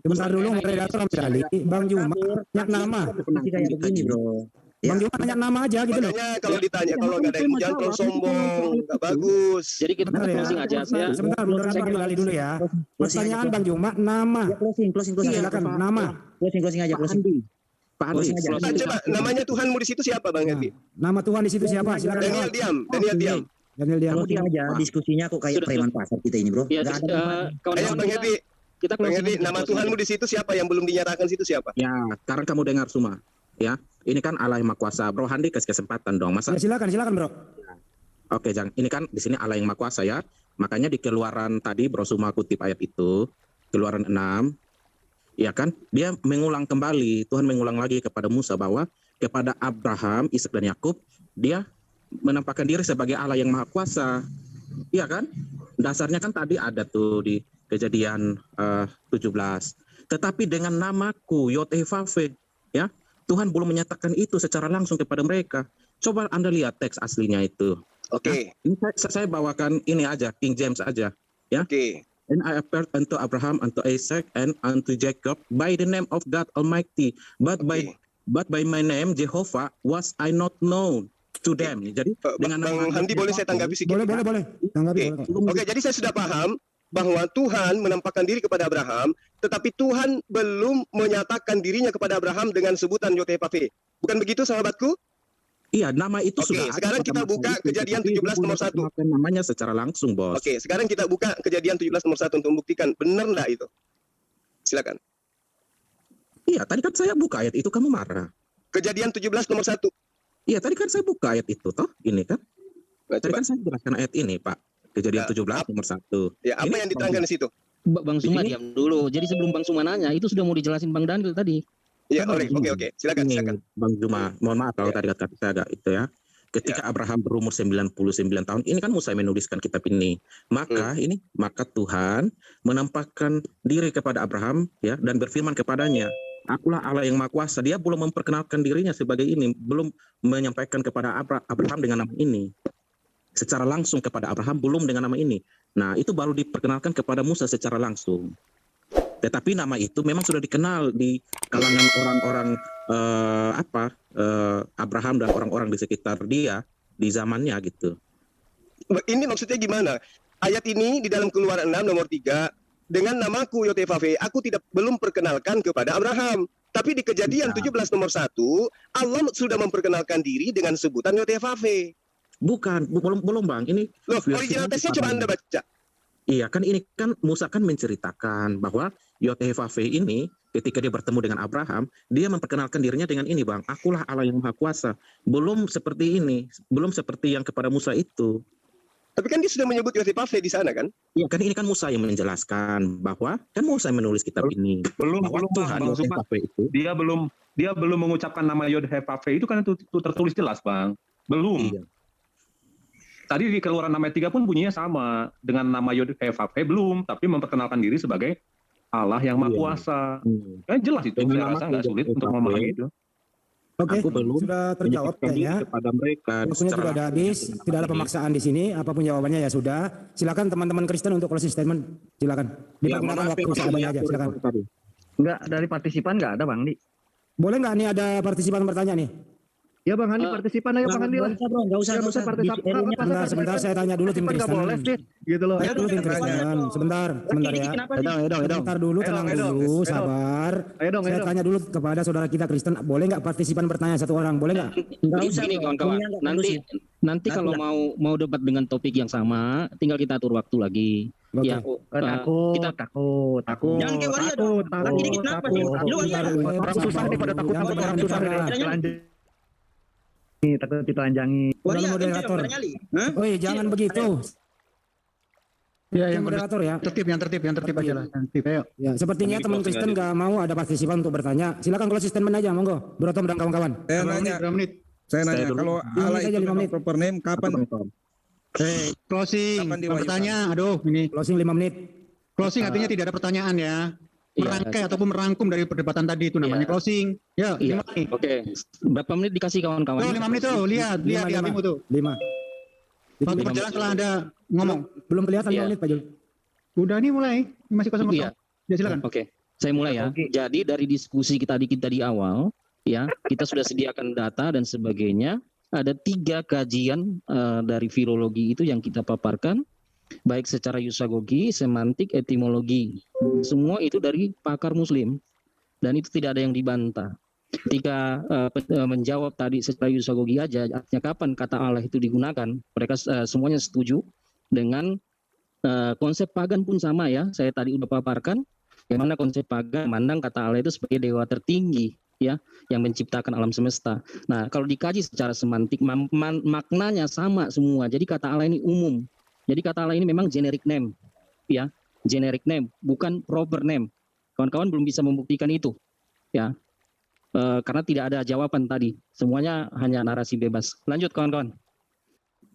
Sebentar dulu, moderator ambil alih. Bang Juma, banyak nama. Masih kayak begini, bro. Bang Juma banyak nama aja gitu loh. Makanya kalau ditanya, kalau nggak ada yang jangan terlalu sombong. Nggak bagus. Jadi kita Bentar ya. closing aja. Saya Sebentar, moderator ambil alih dulu ya. Pertanyaan Bang Juma, nama. Ya, closing. Silakan, nama. Closing aja, Pak closing. Andi. Pak Andi. Closing aja. Nah, coba namanya Tuhanmu di situ siapa, Bang Herdi? Nama Tuhan di situ siapa? Silakan Daniel jawab. diam. Daniel diam. Daniel diam. Kamu diam aja, diskusinya kok kayak Sudah, preman pasar kita ini, bro. ya, Nggak ada Ayo, kawan-kawan Bang Herdi. kita Bang closing Herdi, aja, nama closing Tuhanmu aja. di situ siapa? Yang belum dinyatakan situ siapa? Ya, sekarang kamu dengar semua. Ya, ini kan Allah yang Maha Kuasa. Bro Handi kasih kesempatan dong. Masa? Ya, silakan bro. Oke, jangan. Ini kan di sini Allah yang Maha Kuasa ya. Makanya di Keluaran tadi Bro Suma kutip ayat itu, Keluaran 6, ya kan? Dia mengulang kembali, Tuhan mengulang lagi kepada Musa bahwa kepada Abraham, Ishak dan Yakub, dia menampakkan diri sebagai Allah yang Maha Kuasa. Iya kan? Dasarnya kan tadi ada tuh di Kejadian 17. Tetapi dengan namaku Yod-Heh-Vaveh, ya, Tuhan belum menyatakan itu secara langsung kepada mereka. Coba Anda lihat teks aslinya itu. Oke. Ini saya bawakan ini aja, King James aja, ya. Oke. And I appeared unto Abraham, unto Isaac, and unto Jacob by the name of God Almighty, but by my name Jehovah was I not known to them. Jadi dengan Bang Handi boleh saya tanggapi sedikit? Boleh. Tanggapi. Oke, jadi saya sudah paham bahwa Tuhan menampakkan diri kepada Abraham, tetapi Tuhan belum menyatakan dirinya kepada Abraham dengan sebutan Yod-Heh-Vaveh. Bukan begitu, sahabatku? Iya, nama itu Oke, sudah ada sekarang pada kita masa buka itu, Kejadian tetapi 17 nomor 1. memperkenalkan namanya secara langsung, Bos. Oke, sekarang kita buka Kejadian 17 nomor 1 untuk membuktikan benar enggak itu. Silakan. Iya, tadi kan saya buka ayat itu, kamu marah. Kejadian 17 nomor 1. Iya, tadi kan saya buka ayat itu, toh? Ini kan. Nah, Tadi coba. kan saya jelaskan ayat ini, Pak. Kejadian 17 nomor 1. Ya, apa Ini yang diterangkan di situ? Bang Suma Di sini- diam dulu. Jadi sebelum Bang Suma nanya, itu sudah mau dijelasin Bang Daniel tadi. Ya, oke. Silakan. Ini, Bang Juma, mohon maaf kalau Ya. tadi kata saya agak itu ya. Ketika Abraham berumur 99 tahun, ini kan Musa menuliskan kitab ini. Maka Tuhan menampakkan diri kepada Abraham ya dan berfirman kepadanya, "Akulah Allah yang Maha Kuasa." Dia belum memperkenalkan dirinya sebagai ini, belum menyampaikan kepada Abraham dengan nama ini. Secara langsung kepada Abraham belum dengan nama ini. Nah, itu baru diperkenalkan kepada Musa secara langsung. Tetapi nama itu memang sudah dikenal di kalangan orang-orang Abraham dan orang-orang di sekitar dia di zamannya gitu. Ini maksudnya gimana? Ayat ini di dalam Keluaran 6 nomor 3, dengan namaku Yotevave, aku belum perkenalkan kepada Abraham. Tapi di Kejadian 17 nomor 1, Allah sudah memperkenalkan diri dengan sebutan Yotevave. Bukan, belum Bang. Ini loh, original teksnya coba Anda baca. Iya kan, ini kan Musa kan menceritakan bahwa Yotevave ini ketika dia bertemu dengan Abraham, dia memperkenalkan dirinya dengan ini, Bang. Akulah Allah yang Maha Kuasa. Belum seperti ini, belum seperti yang kepada Musa itu. Tapi kan dia sudah menyebut Yotevave di sana kan? Iya kan, ini kan Musa yang menjelaskan bahwa kan Musa yang menulis kitab ini. Belum Tuhan Yotevave itu. Dia belum mengucapkan nama Yotevave itu kan itu tertulis jelas, Bang. Belum. Iya. Tadi di Keluaran 6 ayat 3 pun bunyinya sama dengan nama Yotevave belum, tapi memperkenalkan diri sebagai Allah yang Maha Kuasa. Kan jelas itu, saya rasa nggak sulit untuk memahami itu. Oke, sudah terjawab kayaknya. Kepada mereka. Waktunya juga ada habis, tidak ada pemaksaan di sini. Apapun jawabannya ya sudah. Silakan teman-teman Kristen untuk closing statement. Silakan. Dipergunakan waktu seadanya aja. Silakan. Enggak, dari partisipan enggak ada Bang Andi. Boleh nggak nih ada partisipan bertanya nih? Ya Bang Andi, partisipan ayo Bang Andi lah. Enggak usah partisipan. Sebentar saya tanya dulu tim Kristen. Boleh sih, gitu loh. Saya dulu tim Kristen. Sebentar ya. Sebentar dulu, tenang dulu, sabar. Saya tanya dulu kepada saudara kita Kristen, boleh nggak partisipan bertanya satu orang? Boleh nggak? Ini kawan-kawan. Nanti kalau mau debat dengan topik yang sama, tinggal kita atur waktu lagi. Ya, takut. Jangan kayak waria dong. Lagi dikit kenapa sih? Lu aja. Orang susah nih pada takut sama orang susah nih. Takut ditelanjangi. Moderator. Oh iya, jangan begitu. Ya, yang moderator ya. Yang tertib aja lah. Ayo. Ya, sepertinya teman Kristen nggak mau ada partisipan untuk bertanya. Silakan kalau sistem aja, monggo. Bro Tom dan kawan-kawan. Saya nanya, kalau Allah itu memang proper name, kapan? Closing. Bertanya, ini. Closing 5 menit. Closing artinya tidak ada pertanyaan ya. Merangkai ataupun merangkum dari perdebatan tadi itu namanya closing. Ya, 5 menit. Oke. Berapa menit dikasih kawan-kawan? 5 menit tuh, lihat di HP-mu tuh. 5. Waktu berjalan setelah Anda ngomong. Belum kelihatan 5 menit, Pak Jul. Udah nih mulai, masih kosong. Ya, silakan. Oke. Saya mulai ya. Jadi dari diskusi kita di awal, ya, kita sudah sediakan data dan sebagainya. Ada 3 kajian dari filologi itu yang kita paparkan, baik secara yusagogi, semantik, etimologi. Semua itu dari pakar Muslim, dan itu tidak ada yang dibantah. Ketika menjawab tadi secara yusagogi aja, artinya kapan kata Allah itu digunakan, mereka semuanya setuju dengan konsep pagan pun sama ya. Saya tadi udah paparkan bagaimana konsep pagan memandang kata Allah itu sebagai dewa tertinggi, ya, yang menciptakan alam semesta. Nah, kalau dikaji secara semantik, maknanya sama semua. Jadi kata Allah ini umum. Jadi kata Allah ini memang generic name, ya, generic name, bukan proper name. Kawan-kawan belum bisa membuktikan itu, ya, karena tidak ada jawaban tadi. Semuanya hanya narasi bebas. Lanjut kawan-kawan.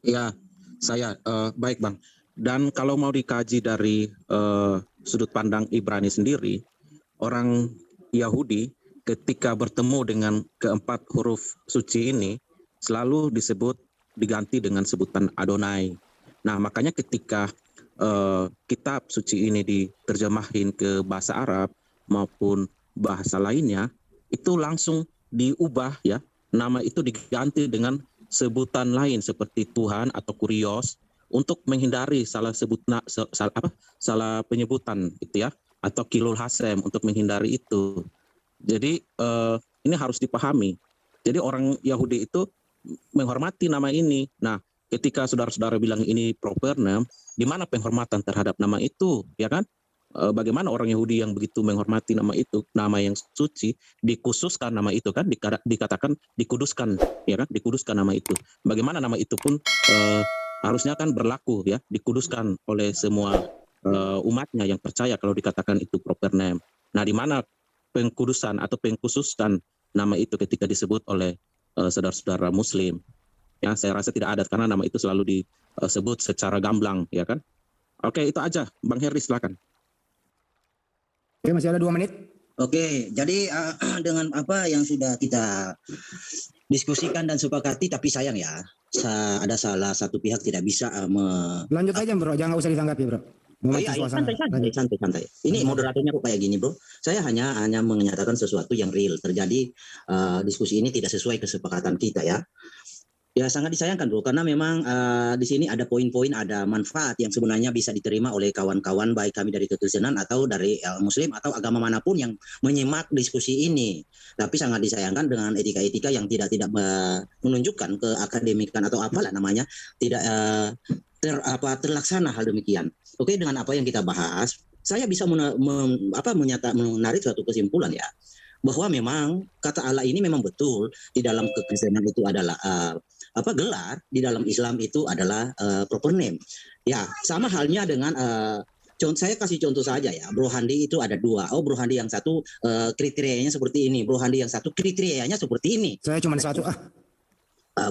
Ya, saya baik Bang. Dan kalau mau dikaji dari sudut pandang Ibrani sendiri, orang Yahudi ketika bertemu dengan keempat huruf suci ini selalu diganti dengan sebutan Adonai. Nah, makanya ketika kitab suci ini diterjemahin ke bahasa Arab maupun bahasa lainnya, itu langsung diubah ya, nama itu diganti dengan sebutan lain seperti Tuhan atau Kurios untuk menghindari salah penyebutan itu ya, atau Kilul Hasem untuk menghindari itu. Jadi ini harus dipahami. Jadi orang Yahudi itu menghormati nama ini. Nah, ketika saudara-saudara bilang ini proper name, di mana penghormatan terhadap nama itu, ya kan? Bagaimana orang Yahudi yang begitu menghormati nama itu, nama yang suci, dikhususkan nama itu kan, dikatakan dikuduskan, ya kan? Dikuduskan nama itu. Bagaimana nama itu pun harusnya kan berlaku ya, dikuduskan oleh semua umatnya yang percaya kalau dikatakan itu proper name. Nah, di mana pengkudusan atau pengkhususan nama itu ketika disebut oleh saudara-saudara Muslim? Ya, saya rasa tidak ada karena nama itu selalu disebut secara gamblang, ya kan? Oke, itu aja, Bang Heri, silakan. Oke, masih ada 2 menit. Oke, jadi dengan apa yang sudah kita diskusikan dan sepakati, tapi sayang ya, ada salah satu pihak tidak bisa lanjut aja Bro, jangan usah ditanggapi Bro. memacu iya, suasana. santai. Ini moderatornya kok kayak gini, bro. Saya hanya menyatakan sesuatu yang real terjadi. Diskusi ini tidak sesuai kesepakatan kita ya. Ya sangat disayangkan bro, karena memang di sini ada poin-poin, ada manfaat yang sebenarnya bisa diterima oleh kawan-kawan baik kami dari kekristenan atau dari Muslim atau agama manapun yang menyimak diskusi ini. Tapi sangat disayangkan dengan etika-etika yang tidak menunjukkan keakademikan atau apalah namanya, tidak terlaksana hal demikian. Oke, dengan apa yang kita bahas, saya bisa menarik suatu kesimpulan ya, bahwa memang kata Allah ini memang betul di dalam kekristenan itu adalah gelar, di dalam Islam itu adalah proper name. Ya, sama halnya dengan saya kasih contoh saja ya. Bro Handi itu ada 2. Oh, Bro Handi yang satu kriterianya seperti ini, Bro Handi yang satu kriterianya seperti ini. Saya cuma satu.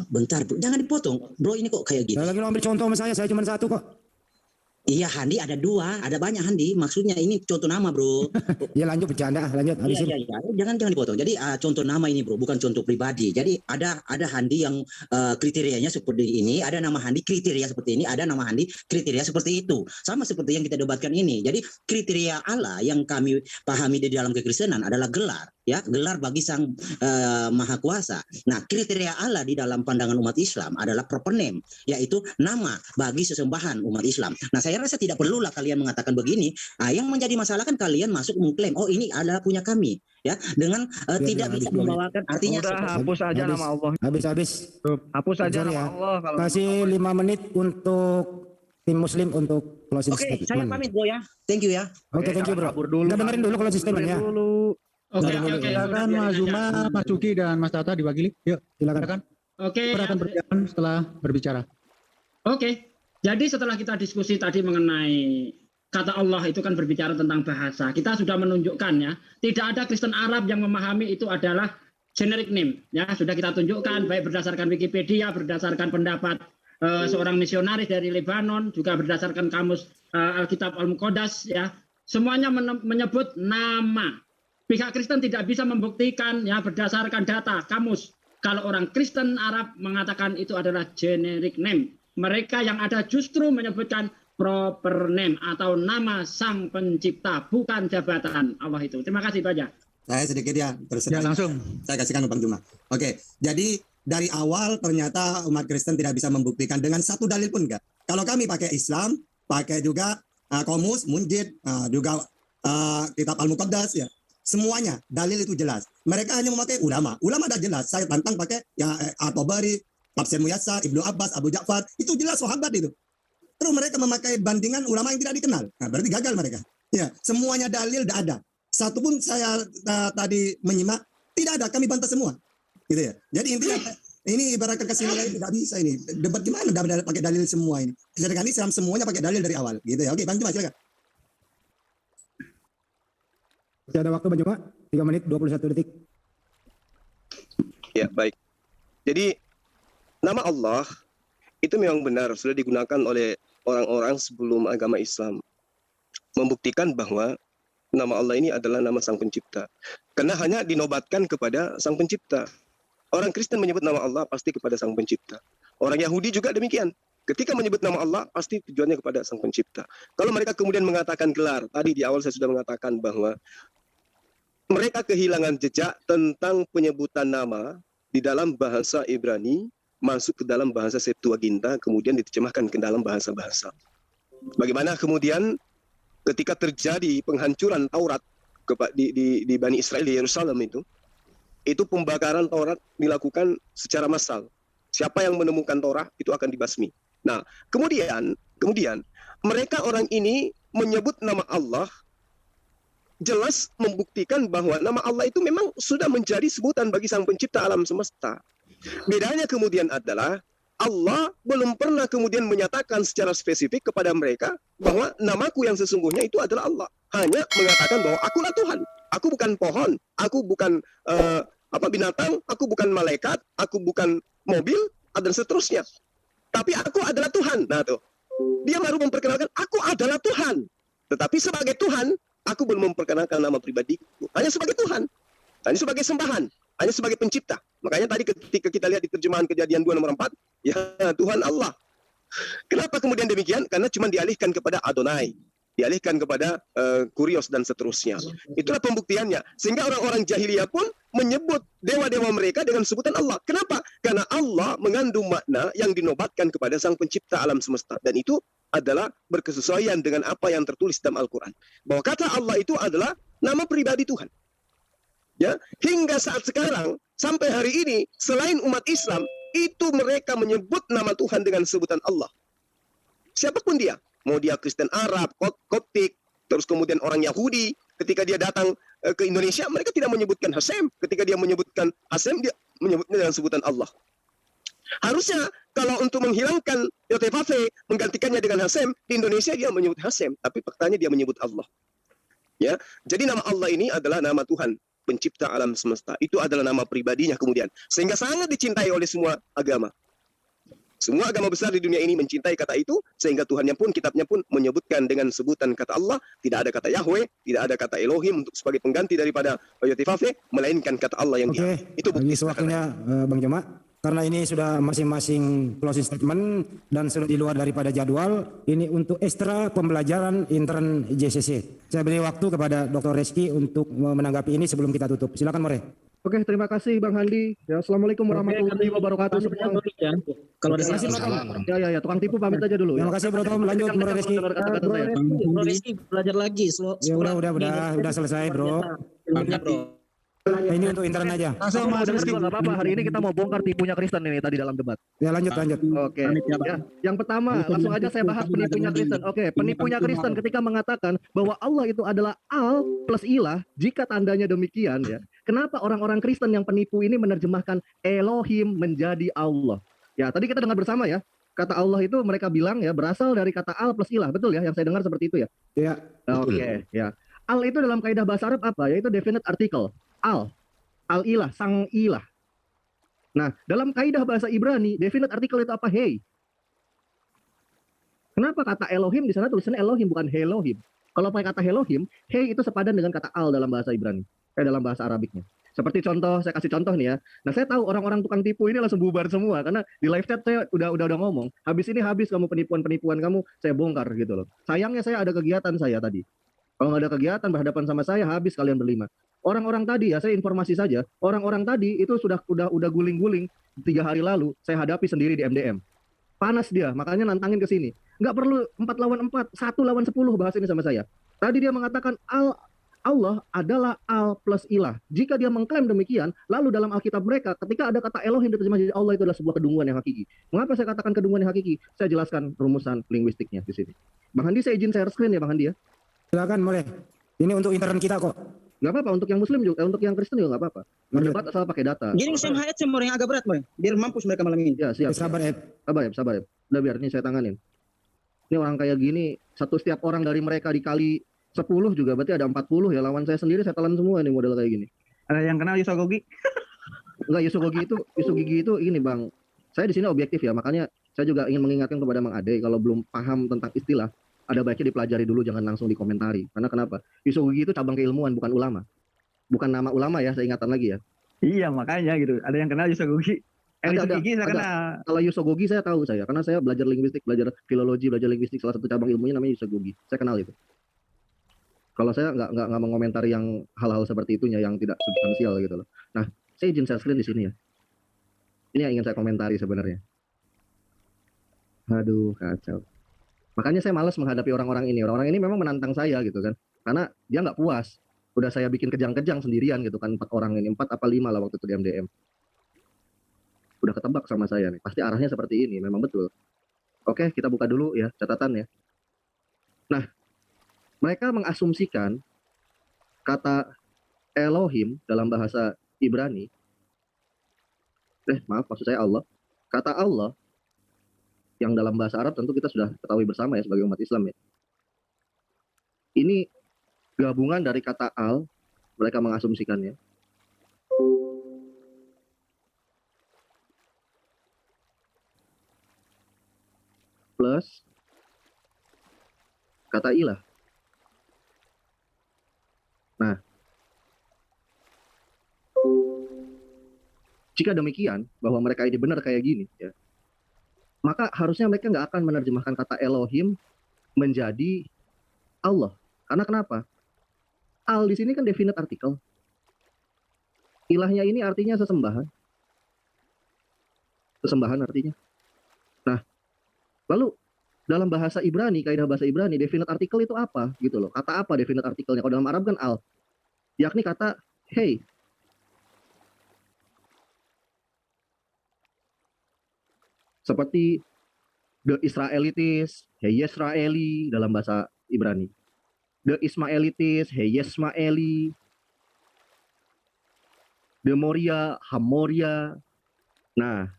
Bentar, bro. Jangan dipotong. Bro, ini kok kayak gitu. Lagi lo ambil contoh sama saya cuma satu kok. Iya, Handi ada 2, ada banyak Handi. Maksudnya ini contoh nama, bro. Ya lanjut bercanda, lanjut. Iya. Jangan dipotong. Jadi contoh nama ini, bro, bukan contoh pribadi. Jadi ada Handi yang kriterianya seperti ini, ada nama Handi kriteria seperti ini, ada nama Handi kriteria seperti itu. Sama seperti yang kita debatkan ini. Jadi kriteria Allah yang kami pahami di dalam kekristenan adalah gelar. Ya, gelar bagi Sang Maha Kuasa. Nah, kriteria Allah di dalam pandangan umat Islam adalah proper name, yaitu nama bagi sesembahan umat Islam. Nah, saya rasa tidak perlulah kalian mengatakan begini. Yang menjadi masalah kan kalian masuk mengklaim, oh ini adalah punya kami, ya, dengan tidak bisa membawakan artinya. Udah, hapus aja nama Allah. Habis. Hapus aja nama Allah. Kalau kasih 5 menit untuk tim Muslim untuk closing statement. Oke, saya pamit bro ya. Thank you ya. Oke, thank you bro. Kita dengerin dulu closing statement ya. Oke. Silakan Mas Zuma, Mas Cuki dan Mas Tata diwakili. Yuk, silakan. Oke. Akan berjalan setelah berbicara. Oke. Jadi setelah kita diskusi tadi mengenai kata Allah itu kan berbicara tentang bahasa. Kita sudah menunjukkan ya, tidak ada Kristen Arab yang memahami itu adalah generic name. Ya, sudah kita tunjukkan baik berdasarkan Wikipedia, berdasarkan pendapat seorang misionaris dari Lebanon, juga berdasarkan kamus Alkitab Al-Muqaddas ya. Semuanya menyebut nama. Pihak Kristen tidak bisa membuktikan ya berdasarkan data kamus kalau orang Kristen Arab mengatakan itu adalah generic name. Mereka yang ada justru menyebutkan proper name atau nama Sang Pencipta, bukan jabatan Allah itu. Terima kasih banyak. Saya sedikit ya, ya langsung. Saya kasihkan Bang Juma. Oke, jadi dari awal ternyata umat Kristen tidak bisa membuktikan dengan satu dalil pun enggak. Kalau kami pakai Islam, pakai juga Qomus, Munjid, juga kitab Al-Muqaddas ya. Semuanya dalil itu jelas. Mereka hanya memakai ulama. Ulama dah jelas. Saya tantang pakai ya At-Tabari, Tafsir Muyassar, Ibnu Abbas, Abu Ja'far. Itu jelas sahabat itu. Terus mereka memakai bandingan ulama yang tidak dikenal. Nah, berarti gagal mereka. Ya, semuanya dalil dah ada. Satu pun saya tadi menyimak tidak ada. Kami bantah semua. Gitu ya. Jadi intinya ini ibaratkan kesimpulan tidak bisa ini. Debat gimana pakai dalil semua ini. Sedangkan Islam semuanya pakai dalil dari awal. Gitu ya. Oke, Bang Juma silakan. Masih ada waktu Bang Juma, 3 menit 21 detik. Ya, baik. Jadi nama Allah itu memang benar sudah digunakan oleh orang-orang sebelum agama Islam. Membuktikan bahwa nama Allah ini adalah nama Sang Pencipta. Karena hanya dinobatkan kepada Sang Pencipta. Orang Kristen menyebut nama Allah pasti kepada Sang Pencipta. Orang Yahudi juga demikian. Ketika menyebut nama Allah pasti tujuannya kepada Sang Pencipta. Kalau mereka kemudian mengatakan gelar, tadi di awal saya sudah mengatakan bahwa mereka kehilangan jejak tentang penyebutan nama di dalam bahasa Ibrani masuk ke dalam bahasa Septuaginta, kemudian diterjemahkan ke dalam bahasa-bahasa. Bagaimana kemudian ketika terjadi penghancuran Taurat di Bani Israel di Yerusalem itu pembakaran Taurat dilakukan secara massal. Siapa yang menemukan Taurat itu akan dibasmi. Nah, kemudian mereka orang ini menyebut nama Allah, jelas membuktikan bahwa nama Allah itu memang sudah menjadi sebutan bagi Sang Pencipta alam semesta. Bedanya kemudian adalah Allah belum pernah kemudian menyatakan secara spesifik kepada mereka bahwa namaku yang sesungguhnya itu adalah Allah. Hanya mengatakan bahwa akulah Tuhan. Aku bukan pohon, aku bukan binatang, aku bukan malaikat, aku bukan mobil, dan seterusnya. Tapi aku adalah Tuhan. Nah tuh, dia baru memperkenalkan aku adalah Tuhan. Tetapi sebagai Tuhan, aku belum memperkenalkan nama pribadiku. Hanya sebagai Tuhan, hanya sebagai sembahan, hanya sebagai pencipta. Makanya tadi ketika kita lihat di terjemahan Kejadian 2 nomor 4, ya Tuhan Allah. Kenapa kemudian demikian? Karena cuma dialihkan kepada Adonai. dialihkan kepada Kurios dan seterusnya. Itulah pembuktiannya. Sehingga orang-orang jahiliyah pun menyebut dewa-dewa mereka dengan sebutan Allah. Kenapa? Karena Allah mengandung makna yang dinobatkan kepada Sang Pencipta alam semesta, dan itu adalah berkesesuaian dengan apa yang tertulis dalam Al-Quran. Bahwa kata Allah itu adalah nama pribadi Tuhan. Ya, hingga saat sekarang sampai hari ini selain umat Islam itu mereka menyebut nama Tuhan dengan sebutan Allah. Siapapun dia, mau dia Kristen Arab, Koptik, terus kemudian orang Yahudi, ketika dia datang ke Indonesia, mereka tidak menyebutkan Hasem. Ketika dia menyebutkan Hasem, dia menyebutnya dengan sebutan Allah. Harusnya kalau untuk menghilangkan Yotefafe, menggantikannya dengan Hasem, di Indonesia dia menyebut Hasem, tapi faktanya dia menyebut Allah. Ya, jadi nama Allah ini adalah nama Tuhan, Pencipta alam semesta. Itu adalah nama pribadinya kemudian, sehingga sangat dicintai oleh semua agama. Semua agama besar di dunia ini mencintai kata itu, sehingga Tuhannya pun, kitabnya pun menyebutkan dengan sebutan kata Allah. Tidak ada kata Yahweh, tidak ada kata Elohim untuk sebagai pengganti daripada Yotefafe, melainkan kata Allah yang dia. Itu bukti waktunya Bang Joma. Karena ini sudah masing-masing closing statement dan sudah di luar daripada jadwal, ini untuk ekstra pembelajaran intern JCC. Saya beri waktu kepada Dr. Reski untuk menanggapi ini sebelum kita tutup. Silakan More. Oke, terima kasih Bang Handi. Ya, Assalamualaikum warahmatullahi wabarakatuh. Kalau ada ya, tukang tipu pamit aja dulu. Terima kasih Bro Tom. Lanjut Bro Reski. Bro Reski belajar lagi. Ya udah selesai Bro. Ini untuk intern aja. Langsung Mas Rizky, nggak apa-apa. Hari ini kita mau bongkar tipunya Kristen ini tadi dalam debat. Ya lanjut. Oke. Ya, yang pertama, langsung aja saya bahas penipunya Kristen. Oke, penipunya Kristen ketika mengatakan bahwa Allah itu adalah Al plus ilah, jika tandanya demikian ya. Kenapa orang-orang Kristen yang penipu ini menerjemahkan Elohim menjadi Allah? Ya, tadi kita dengar bersama ya. Kata Allah itu mereka bilang ya berasal dari kata Al plus ilah, betul ya? Yang saya dengar seperti itu ya. Iya. Oke, ya. Al itu dalam kaidah bahasa Arab apa? Yaitu definite article. Al-ilah, sang ilah. Nah, dalam kaidah bahasa Ibrani, definite artikel itu apa? Hey. Kenapa kata Elohim di sana tulisannya Elohim bukan Helohim? Kalau pakai kata Helohim, hey itu sepadan dengan kata al dalam bahasa Ibrani, dalam bahasa Arabiknya. Seperti contoh, saya kasih contoh nih ya. Nah, saya tahu orang-orang tukang tipu ini langsung bubar semua karena di live chat saya udah ngomong, habis kamu penipuan kamu, saya bongkar gitu loh. Sayangnya saya ada kegiatan saya tadi. Kalau nggak ada kegiatan berhadapan sama saya, habis kalian berlima. Orang-orang tadi ya, saya informasi saja, orang-orang tadi itu sudah guling-guling 3 hari lalu, saya hadapi sendiri di MDM. Panas dia, makanya nantangin ke sini. Nggak perlu 4 lawan 4, 1 lawan 10 bahas ini sama saya. Tadi dia mengatakan Allah adalah Al plus ilah. Jika dia mengklaim demikian, lalu dalam Alkitab mereka, ketika ada kata Elohim diterjemah jadi Allah, itu adalah sebuah kedunguan yang hakiki. Mengapa saya katakan kedunguan yang hakiki? Saya jelaskan rumusan linguistiknya di sini. Bang Handi, saya izin share screen ya Bang Handi ya. Silakan boleh. Ini untuk intern kita kok. Nggak apa-apa, untuk yang Muslim juga, untuk yang Kristen juga nggak apa-apa. Berdebat asal pakai data. Jadi saya hayat yang agak berat, Boy. Biar mampus mereka malam ini. Ya, siap. Sabar ya. Udah biar ini saya tanganin. Ini orang kayak gini, setiap orang dari mereka dikali 10 juga berarti ada 40 ya. Lawan saya sendiri saya telan semua nih model kayak gini. Ada yang kenal Yusogogi? Enggak, Yusogogi itu ini Bang. Saya di sini objektif ya, makanya saya juga ingin mengingatkan kepada Mang Ade kalau belum paham tentang istilah, ada baiknya dipelajari dulu, jangan langsung dikomentari. Karena kenapa? Yusogogi itu cabang keilmuan, bukan ulama. Bukan nama ulama ya, saya ingatan lagi ya. Iya, makanya gitu. Ada yang kenal Yusogogi? Yusogogi saya kenal. Kalau Yusogogi saya tahu karena saya belajar linguistik, belajar filologi, belajar linguistik, salah satu cabang ilmunya namanya Yusogogi. Saya kenal itu. Kalau saya nggak mengomentari yang hal-hal seperti itunya yang tidak substansial gitu loh. Nah, saya izin share screen di sini ya. Ini yang ingin saya komentari sebenarnya. Aduh, kacau. Makanya saya malas menghadapi orang-orang ini. Orang-orang ini memang menantang saya gitu kan. Karena dia nggak puas. Udah saya bikin kejang-kejang sendirian gitu kan. 4 orang ini. 4 apa 5 lah waktu itu di MDM. Udah ketebak sama saya nih. Pasti arahnya seperti ini. Memang betul. Oke, kita buka dulu ya catatan ya. Nah, mereka mengasumsikan kata Elohim dalam bahasa Ibrani. Maksud saya Allah. Kata Allah yang dalam bahasa Arab tentu kita sudah ketahui bersama ya sebagai umat Islam ya. Ini gabungan dari kata al, mereka mengasumsikannya, plus kata ilah. Nah, jika demikian bahwa mereka ini benar kayak gini ya, maka harusnya mereka nggak akan menerjemahkan kata Elohim menjadi Allah. Karena kenapa? Al di sini kan definite artikel. Ilahnya ini artinya sesembahan. Sesembahan artinya. Nah, lalu dalam bahasa Ibrani, kaidah bahasa Ibrani, definite artikel itu apa? Gitu loh. Kata apa definite artikelnya? Kalau dalam Arab kan al. Yakni kata hey. Seperti the Israelites, hey Yisraeli dalam bahasa Ibrani. The Ismaelites, hey Yismaeli. The Moria, Hamoria. Nah,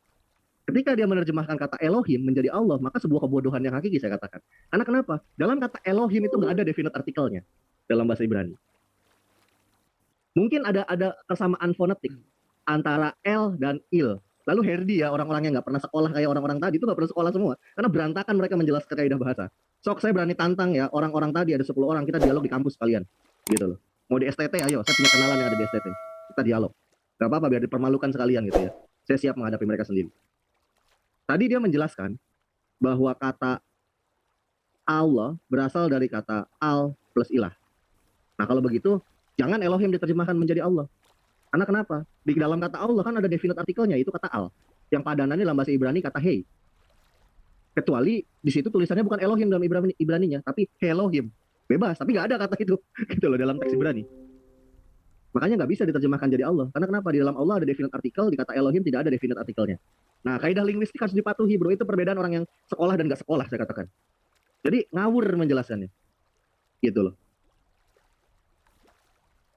ketika dia menerjemahkan kata Elohim menjadi Allah, maka sebuah kebodohan yang hakiki saya katakan. Karena kenapa? Dalam kata Elohim itu nggak ada definite artikelnya dalam bahasa Ibrani. Mungkin ada kesamaan fonetik antara El dan Il. Lalu Herdi ya, orang-orang yang nggak pernah sekolah kayak orang-orang tadi itu nggak pernah sekolah semua. Karena berantakan mereka menjelaskan kaidah bahasa. Sok saya berani tantang ya, orang-orang tadi ada 10 orang, kita dialog di kampus kalian. Gitu loh. Mau di STT, ayo, saya punya kenalan yang ada di STT. Kita dialog. Gak apa-apa, biar dipermalukan sekalian gitu ya. Saya siap menghadapi mereka sendiri. Tadi dia menjelaskan bahwa kata Allah berasal dari kata al plus ilah. Nah kalau begitu, jangan Elohim diterjemahkan menjadi Allah. Karena kenapa? Di dalam kata Allah kan ada definite artikelnya, itu kata al. Yang padanannya dalam bahasa Ibrani kata hey. Kecuali di situ tulisannya bukan Elohim dalam Ibraninya, tapi Elohim. Bebas, tapi nggak ada kata itu. Gitu loh dalam teks Ibrani. Makanya nggak bisa diterjemahkan jadi Allah. Karena kenapa? Di dalam Allah ada definite artikel, di kata Elohim tidak ada definite artikelnya. Nah, kaidah linguistik harus dipatuhi, bro. Itu perbedaan orang yang sekolah dan nggak sekolah, saya katakan. Jadi ngawur menjelaskannya. Gitu loh.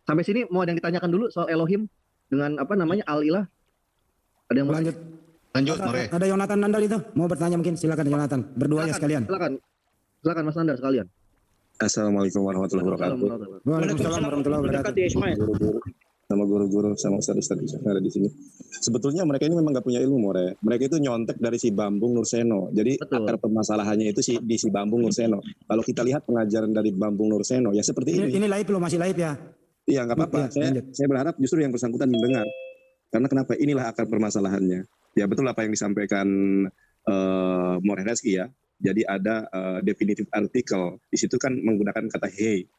Sampai sini mau ada yang ditanyakan dulu soal Elohim dengan apa namanya al-ilah? Ada yang mau lanjut? Lanjut, Ada Yonatan Nandar itu mau bertanya mungkin, silakan Yonatan. Berdua ya sekalian. Silakan Mas Nandar sekalian. Assalamualaikum warahmatullahi wabarakatuh. Waalaikumsalam warahmatullahi wabarakatuh. Sama guru-guru, sama ustadz-ustadz yang ada di sini. Sebetulnya mereka ini memang nggak punya ilmu, More. Mereka itu nyontek dari si Bambung Nurseno. Jadi akar permasalahannya itu di si Bambung Nurseno. Kalau kita lihat pengajaran dari Bambung Nurseno, ya seperti ini. Ini live loh, masih live ya? Iya, nggak apa-apa. Saya berharap justru yang bersangkutan mendengar. Karena kenapa? Inilah akar permasalahannya. Ya betul apa yang disampaikan More Reski ya. Jadi ada definitive article. Di situ kan menggunakan kata hey.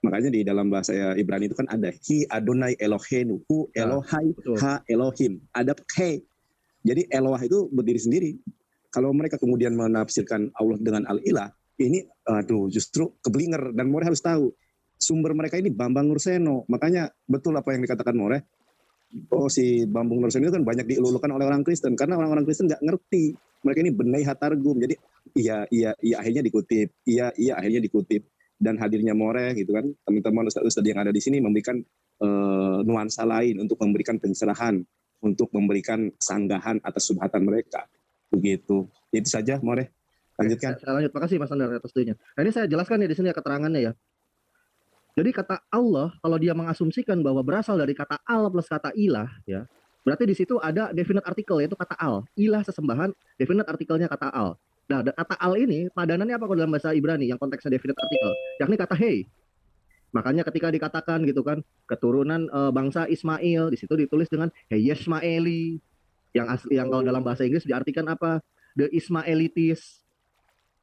Makanya di dalam bahasa Ibrani itu kan ada Hi Adonai Eloheinu, Hu Elohai, Ha Elohim. Ada he. Jadi Eloah itu berdiri sendiri. Kalau mereka kemudian menafsirkan Allah dengan Al-Ilah, ini justru keblinger. Dan More harus tahu, sumber mereka ini Bambang Nurseno. Makanya betul apa yang dikatakan More. Oh, si Bambang Nurseno itu kan banyak dielulukan oleh orang Kristen. Karena orang-orang Kristen nggak ngerti. Mereka ini benai hatargum. Jadi iya akhirnya dikutip. Iya akhirnya dikutip. Dan hadirnya More gitu kan, teman-teman ustadz-ustadz yang ada di sini memberikan nuansa lain untuk memberikan pencerahan, untuk memberikan sanggahan atas subhatan mereka. Begitu. Itu saja More. Lanjutkan. Saya lanjut. Makasih Mas Andar atas idenya. Nah, ini saya jelaskan ya di sini ya keterangannya ya. Jadi kata Allah kalau dia mengasumsikan bahwa berasal dari kata al plus kata ilah ya, berarti di situ ada definite artikel yaitu kata al. Ilah sesembahan, definite artikelnya kata al. Nah, kata al ini padanannya apa kalau dalam bahasa Ibrani yang konteksnya definite artikel? Yakni kata hey. Makanya ketika dikatakan gitu kan, keturunan bangsa Ismail, di situ ditulis dengan hey Yismaeli. Yang kalau dalam bahasa Inggris diartikan apa? The Ismaelites.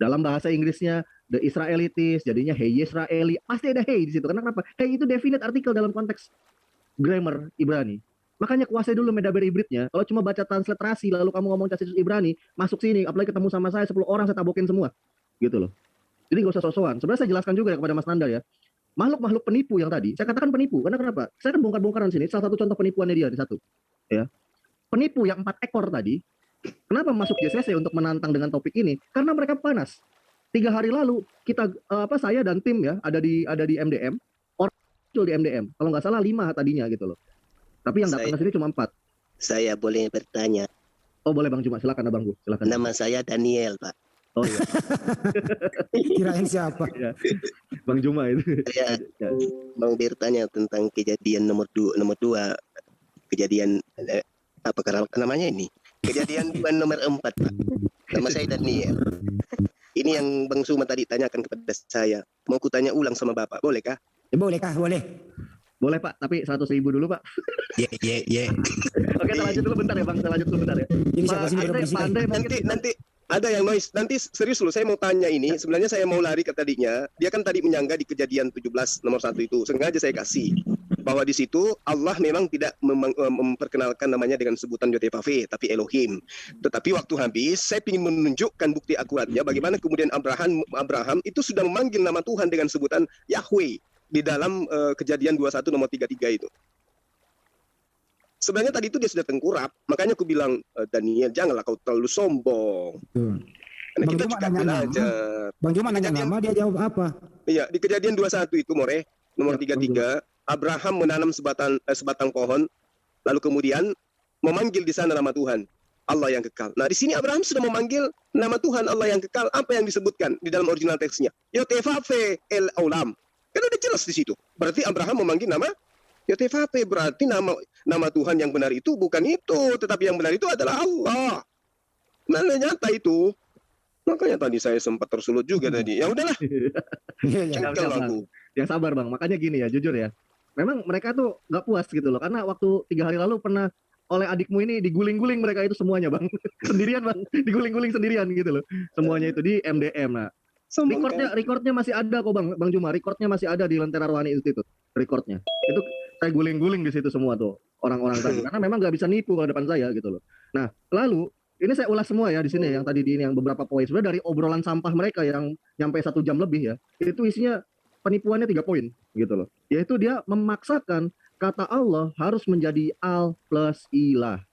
Dalam bahasa Inggrisnya the Israelites, jadinya hey Yisraeli. Pasti ada hey di situ. Karena kenapa? Hey itu definite artikel dalam konteks grammar Ibrani. Makanya kuasai dulu medaber hibridnya. Kalau cuma baca transliterasi lalu kamu ngomong casus Ibrani, masuk sini, apalagi ketemu sama saya 10 orang saya tabokin semua. Gitu loh. Jadi gak usah sosokan. Sebenarnya saya jelaskan juga ya kepada Mas Nandar ya. Makhluk-makhluk penipu yang tadi, saya katakan penipu. Karena kenapa? Saya kan bongkar-bongkaran sini, salah satu contoh penipuannya dia di satu. Ya. Penipu yang 4 ekor tadi, kenapa masuk JCC untuk menantang dengan topik ini? Karena mereka panas. 3 hari lalu kita saya dan tim ya ada di MDM, orang muncul di MDM. Kalau nggak salah 5 tadinya gitu loh. Tapi yang datang ke sini cuma 4. Saya boleh bertanya? Oh boleh Bang Juma, silakan Abang Bu, silakan. Nama saya Daniel, Pak. Oh iya. Kirain siapa? Ya. Bang Juma itu. Saya mau bertanya tentang kejadian nomor 2, kejadian apa namanya ini? Kejadian nomor 4, Pak. Nama saya Daniel. Ini yang Bang Suma tadi tanyakan kepada saya. Mau kutanya ulang sama Bapak, boleh kah? Boleh kah? Boleh. Boleh Pak, tapi 100.000 dulu Pak. Oke, kita lanjut dulu bentar ya Bang, kita lanjut dulu bentar ya. Ini siapa sih? Ada yang noise. Nanti serius loh, saya mau tanya ini. Sebenarnya saya mau lari ke tadinya. Dia kan tadi menyangga di Kejadian 17 nomor 1 itu. Sengaja saya kasih bahwa di situ Allah memang tidak memperkenalkan namanya dengan sebutan Yotevave, tapi Elohim. Tetapi waktu habis, saya ingin menunjukkan bukti akuratnya bagaimana kemudian Abraham itu sudah memanggil nama Tuhan dengan sebutan Yahweh di dalam Kejadian 21 nomor 33 itu. Sebenarnya tadi itu dia sudah tengkurap, makanya aku bilang, Daniel, janganlah kau terlalu sombong. Karena kita juga belajar. Bang Juma nanya nama, dia jawab apa? Iya, di Kejadian 21 itu, More, nomor 33, Abraham menanam sebatang pohon, lalu kemudian memanggil di sana nama Tuhan, Allah yang kekal. Nah, di sini Abraham sudah memanggil nama Tuhan Allah yang kekal. Apa yang disebutkan di dalam original teksnya? Yotevave el Olam. Kan udah jelas di situ. Berarti Abraham memanggil nama Yotevave, berarti nama Tuhan yang benar itu bukan itu, tetapi yang benar itu adalah Allah. Mana nyata itu? Makanya tadi saya sempat tersulut juga tadi. Ya udahlah. Yang sabar Bang. Makanya gini ya, jujur ya. Memang mereka tuh nggak puas gitu loh, karena waktu 3 hari lalu pernah oleh adikmu ini diguling-guling mereka itu semuanya Bang. Sendirian Bang, diguling-guling sendirian gitu loh. Semuanya itu di MDM. Nah, recordnya masih ada kok Bang Juma. Recordnya masih ada di Lentera Rohani Institute. Recordnya. Itu saya guling-guling di situ semua tuh orang-orang tadi. Karena memang nggak bisa nipu kalau depan saya gitu loh. Nah, lalu ini saya ulas semua ya di sini yang tadi di ini yang beberapa poin. Sebenarnya dari obrolan sampah mereka yang nyampe 1 jam lebih ya. Itu isinya penipuannya 3 poin gitu loh. Yaitu dia memaksakan kata Allah harus menjadi al plus ilah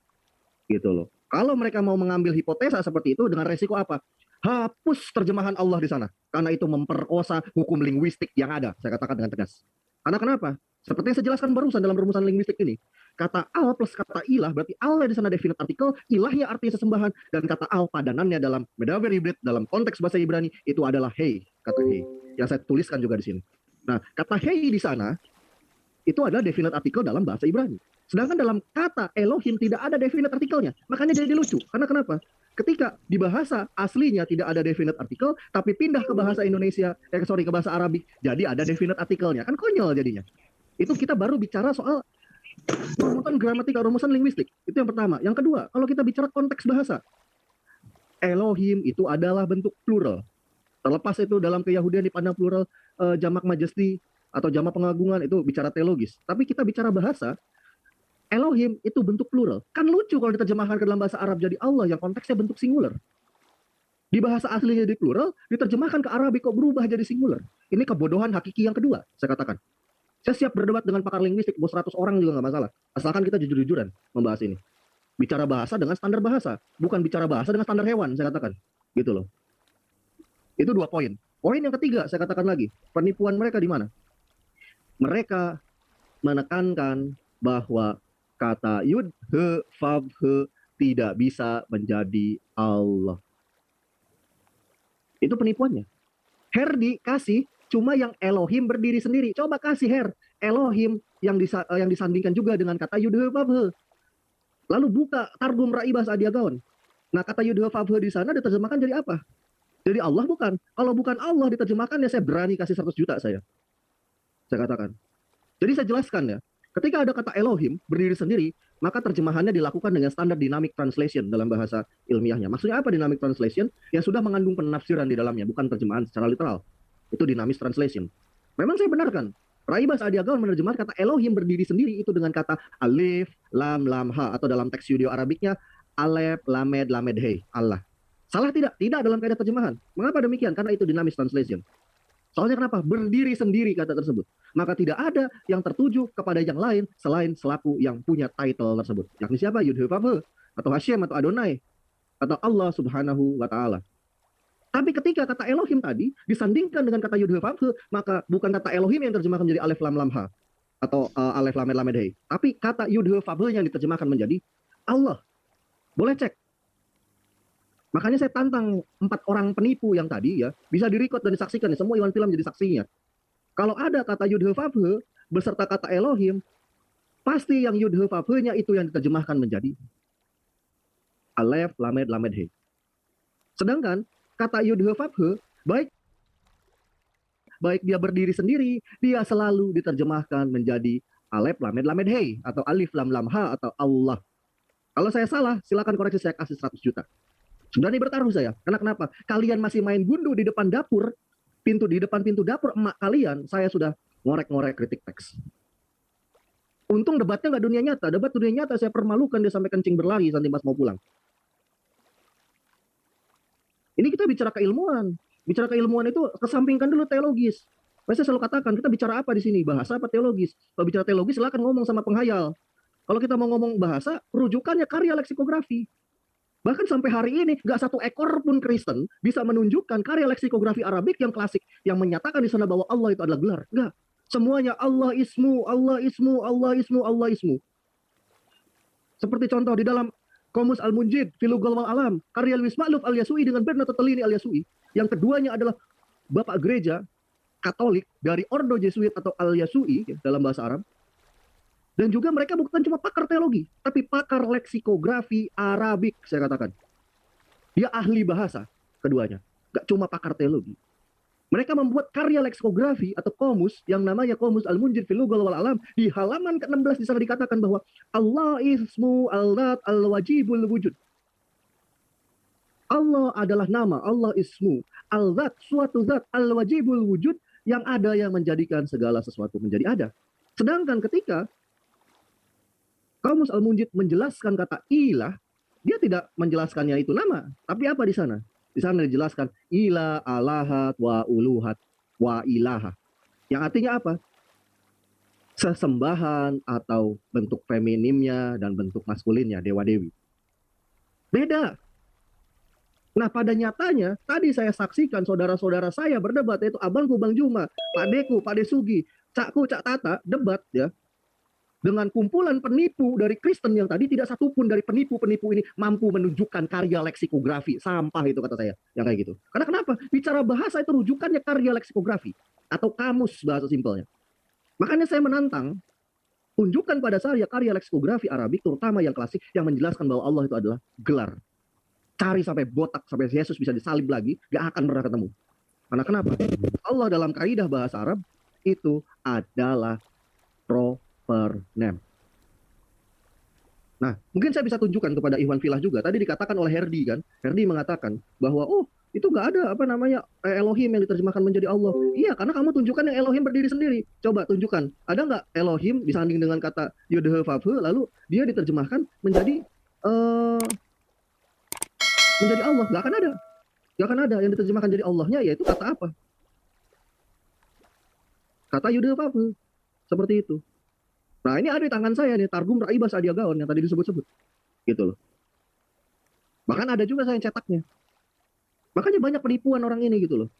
gitu loh. Kalau mereka mau mengambil hipotesa seperti itu dengan resiko apa? Hapus terjemahan Allah di sana. Karena itu memperkosa hukum linguistik yang ada. Saya katakan dengan tegas. Karena kenapa? Seperti yang saya jelaskan barusan dalam rumusan linguistik ini. Kata al plus kata ilah, berarti Allah di sana definite artikel, ilahnya artinya sesembahan, dan kata al padanannya dalam medaber hibrid, dalam konteks bahasa Ibrani, itu adalah hey, kata hey. Yang saya tuliskan juga di sini. Nah, kata hey di sana, itu adalah definite artikel dalam bahasa Ibrani. Sedangkan dalam kata Elohim tidak ada definite artikelnya. Makanya jadi lucu. Karena kenapa? Ketika di bahasa aslinya tidak ada definite artikel, tapi pindah ke bahasa Indonesia, ke bahasa Arabik, jadi ada definite artikelnya. Kan konyol jadinya. Itu kita baru bicara soal rumusan gramatika, rumusan linguistik. Itu yang pertama. Yang kedua, kalau kita bicara konteks bahasa, Elohim itu adalah bentuk plural. Terlepas itu dalam keyahudian dipandang plural, jamak majesti atau jamak pengagungan, itu bicara teologis. Tapi kita bicara bahasa, Elohim itu bentuk plural. Kan lucu kalau diterjemahkan ke dalam bahasa Arab jadi Allah yang konteksnya bentuk singular. Di bahasa aslinya jadi plural, diterjemahkan ke Arabik kok berubah jadi singular. Ini kebodohan hakiki yang kedua, saya katakan. Saya siap berdebat dengan pakar linguistik, bos 100 orang juga nggak masalah. Asalkan kita jujur-jujuran membahas ini. Bicara bahasa dengan standar bahasa, bukan bicara bahasa dengan standar hewan, saya katakan. Gitu loh. Itu 2 poin. Poin yang ketiga, saya katakan lagi, penipuan mereka di mana? Mereka menekankan bahwa kata yud, he, fav, he tidak bisa menjadi Allah. Itu penipuannya. Her dikasih cuma yang Elohim berdiri sendiri. Coba kasih Her Elohim yang disandingkan juga dengan kata yud, he, fav, he. Lalu buka Targum Raibah Sa'diagaon. Nah, kata yud, he, fav, he di sana diterjemahkan jadi apa? Jadi Allah bukan. Kalau bukan Allah diterjemahkan ya saya berani kasih 100 juta saya katakan. Jadi saya jelaskan ya. Ketika ada kata Elohim berdiri sendiri, maka terjemahannya dilakukan dengan standar dynamic translation dalam bahasa ilmiahnya. Maksudnya apa dynamic translation? Yang sudah mengandung penafsiran di dalamnya, bukan terjemahan secara literal. Itu dynamic translation. Memang saya benarkan. Raibah Sa'diagaon menerjemahkan kata Elohim berdiri sendiri itu dengan kata alif, lam, lam, ha. Atau dalam teks Yudeo Arabiknya, alef, lamed, lamed, hei, Allah. Salah tidak? Tidak dalam kaidah terjemahan. Mengapa demikian? Karena itu dynamic translation. Soalnya kenapa? Berdiri sendiri kata tersebut. Maka tidak ada yang tertuju kepada yang lain selain selaku yang punya title tersebut. Yakni siapa? Yud, he, fav, he, atau Hashem, atau Adonai, atau Allah subhanahu wa ta'ala. Tapi ketika kata Elohim tadi disandingkan dengan kata Yud, he, fav, he, maka bukan kata Elohim yang diterjemahkan menjadi alef, lam, lam, ha. Atau alef, lamed, lamed, hei. Tapi kata Yud, he, fav, he yang diterjemahkan menjadi Allah. Boleh cek. Makanya saya tantang 4 orang penipu yang tadi ya, bisa direkod dan disaksikan ya, semua Iwan Film jadi saksinya. Kalau ada kata Yud, he, fav, he beserta kata Elohim, pasti yang Yud, he, fav, he-nya itu yang diterjemahkan menjadi alef, lamed, lamed, he. Sedangkan kata Yud, he, fav, he baik dia berdiri sendiri, dia selalu diterjemahkan menjadi alef, lamed, lamed, he, atau alif, lam, lam, ha, atau Allah. Kalau saya salah, silakan koreksi, saya kasih 100 juta. Berani bertaruh saya. Karena kenapa? Kalian masih main gundu di depan dapur, di depan pintu dapur emak kalian, saya sudah ngorek-ngorek kritik teks. Untung debatnya nggak dunia nyata. Debat dunia nyata saya permalukan, dia sampai kencing berlari sampai pas mau pulang. Ini kita bicara keilmuan. Bicara keilmuan itu kesampingkan dulu teologis. Saya selalu katakan, kita bicara apa di sini? Bahasa apa teologis? Kalau bicara teologis, silakan ngomong sama penghayal. Kalau kita mau ngomong bahasa, rujukannya karya leksikografi. Bahkan sampai hari ini, nggak satu ekor pun Kristen bisa menunjukkan karya leksikografi Arabik yang klasik, yang menyatakan di sana bahwa Allah itu adalah gelar. Nggak. Semuanya Allah ismu, Allah ismu, Allah ismu, Allah ismu. Seperti contoh di dalam Qomus Al-Munjid, Filugol wal Alam, karya Luis Ma'luf Al-Yasui dengan Bernardo Tellini Al-Yasui. Yang keduanya adalah Bapak Gereja Katolik dari Ordo Jesuit atau Al-Yasui dalam bahasa Arab. Dan juga mereka bukan cuma pakar teologi, tapi pakar leksikografi Arabik, saya katakan. Dia ahli bahasa, keduanya. Gak cuma pakar teologi. Mereka membuat karya leksikografi atau komus yang namanya Qomus Al-Munjid Filugol wal Alam. Di halaman ke-16 di sana dikatakan bahwa Allah ismu al-zat al-wajibul wujud. Allah adalah nama, Allah ismu al-zat, suatu zat al-wajibul wujud yang ada yang menjadikan segala sesuatu menjadi ada. Sedangkan ketika Qomus Al-Munjid menjelaskan kata ilah, dia tidak menjelaskannya itu nama, tapi apa di sana? Di sana dijelaskan ilah, alahat, wa uluhat, wa ilaha. Yang artinya apa? Sesembahan atau bentuk feminimnya dan bentuk maskulinnya, dewa-dewi. Beda. Nah, pada nyatanya, tadi saya saksikan saudara-saudara saya berdebat, yaitu abangku Bang Juma, Pak Deku, Pak Desugi, Cakku, Cak Tata, debat ya. Dengan kumpulan penipu dari Kristen yang tadi tidak satupun dari penipu-penipu ini mampu menunjukkan karya leksikografi. Sampah itu kata saya, yang kayak gitu. Karena kenapa? Bicara bahasa itu rujukannya karya leksikografi atau kamus bahasa simpelnya. Makanya saya menantang, tunjukkan pada saya karya leksikografi Arabik, terutama yang klasik, yang menjelaskan bahwa Allah itu adalah gelar. Cari sampai botak, sampai Yesus bisa disalib lagi, gak akan pernah ketemu. Karena kenapa? Allah dalam kaidah bahasa Arab itu adalah proper name. Nah, mungkin saya bisa tunjukkan kepada Iwan Filah juga. Tadi dikatakan oleh Herdi kan, Herdi mengatakan bahwa itu nggak ada Elohim yang diterjemahkan menjadi Allah. Iya, karena kamu tunjukkan yang Elohim berdiri sendiri. Coba tunjukkan, ada nggak Elohim disanding dengan kata Yodhe Vavhe, lalu dia diterjemahkan menjadi Allah? Nggak akan ada. Nggak akan ada yang diterjemahkan jadi Allahnya, yaitu kata apa? Kata Yodhe Vavhe. Seperti itu. Nah, ini ada di tangan saya nih, Targum Raibas Adiagaon yang tadi disebut-sebut. Gitu loh. Bahkan ada juga saya yang cetaknya. Makanya banyak penipuan orang ini gitu loh.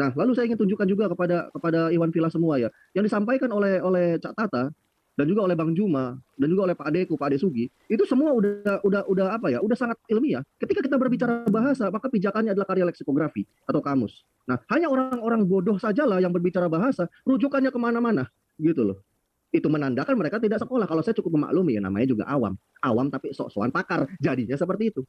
Nah, lalu saya ingin tunjukkan juga kepada Iwan Filah semua ya, yang disampaikan oleh Cak Tata dan juga oleh Bang Juma dan juga oleh Pak Deku, Pak Desugi, itu semua udah sangat ilmiah. Ketika kita berbicara bahasa, maka pijakannya adalah karya leksikografi atau kamus. Nah, hanya orang-orang bodoh sajalah yang berbicara bahasa, rujukannya kemana-mana gitu loh. Itu menandakan mereka tidak sekolah. Kalau saya cukup memaklumi ya, namanya juga awam tapi sok-sokan pakar, jadinya seperti itu.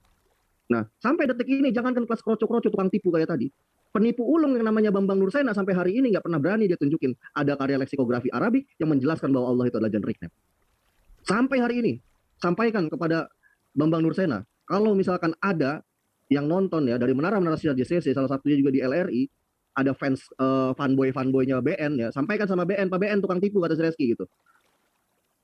Nah, sampai detik ini jangankan kelas kroco-kroco tukang tipu kayak tadi, penipu ulung yang namanya Bambang Nursena sampai hari ini nggak pernah berani dia tunjukin ada karya leksikografi Arabik yang menjelaskan bahwa Allah itu adalah generic name. Sampai hari ini, sampaikan kepada Bambang Nursena, kalau misalkan ada yang nonton ya dari menara-menara siar JCC, salah satunya juga di LRI, ada fans fanboy-fanboynya BN ya, sampaikan sama BN, Pak BN tukang tipu kata si Reski gitu.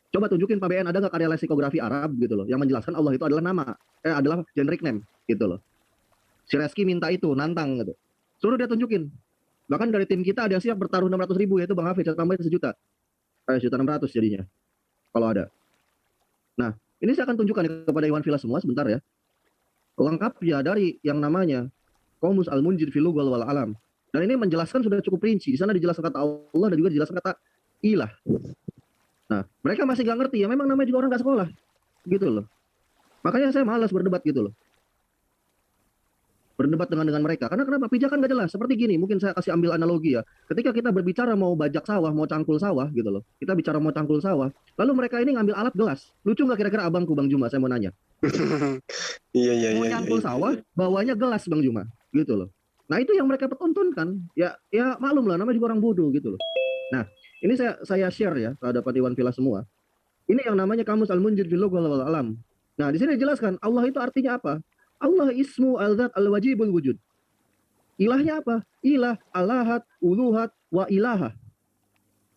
Coba tunjukin Pak BN ada nggak karya leksikografi Arab gitu loh, yang menjelaskan Allah itu adalah adalah generic name gitu loh. Si Reski minta itu, nantang gitu. Suruh dia tunjukin. Bahkan dari tim kita ada yang siap bertaruh 600.000 yaitu Bang Hafiz, saya tambahin 1 juta. 1.600.000 jadinya. Kalau ada. Nah, ini saya akan tunjukkan kepada Iwan Filah semua sebentar ya. Lengkapnya dari yang namanya Qomus Al-Munjid Filugol wal Alam. Dan ini menjelaskan sudah cukup rinci. Di sana dijelaskan kata Allah dan juga dijelaskan kata ilah. Nah, mereka masih nggak ngerti ya. Memang namanya juga orang nggak sekolah, gitu loh. Makanya saya malas berdebat gitu loh. Berdebat dengan mereka. Karena kenapa? Pijakan nggak jelas. Seperti gini, mungkin saya kasih ambil analogi ya. Ketika kita berbicara mau bajak sawah, mau cangkul sawah, gitu loh. Kita bicara mau cangkul sawah. Lalu mereka ini ngambil alat gelas. Lucu nggak kira-kira abangku Bang Juma? Saya mau nanya. Iya. Mau cangkul sawah, bawanya gelas Bang Juma, gitu loh. Nah itu yang mereka pertontonkan. Ya maklum lah, namanya juga orang bodoh gitu loh. Nah, ini saya share ya terhadap Iwan Filah semua. Ini yang namanya Qomus Al-Munjid Filugol wal Alam. Nah, di sini dijelaskan Allah itu artinya apa? Allah ismu al-dzat al-wajibul wujud. Ilahnya apa? Ilah, alahat, uluhat, wa ilaha.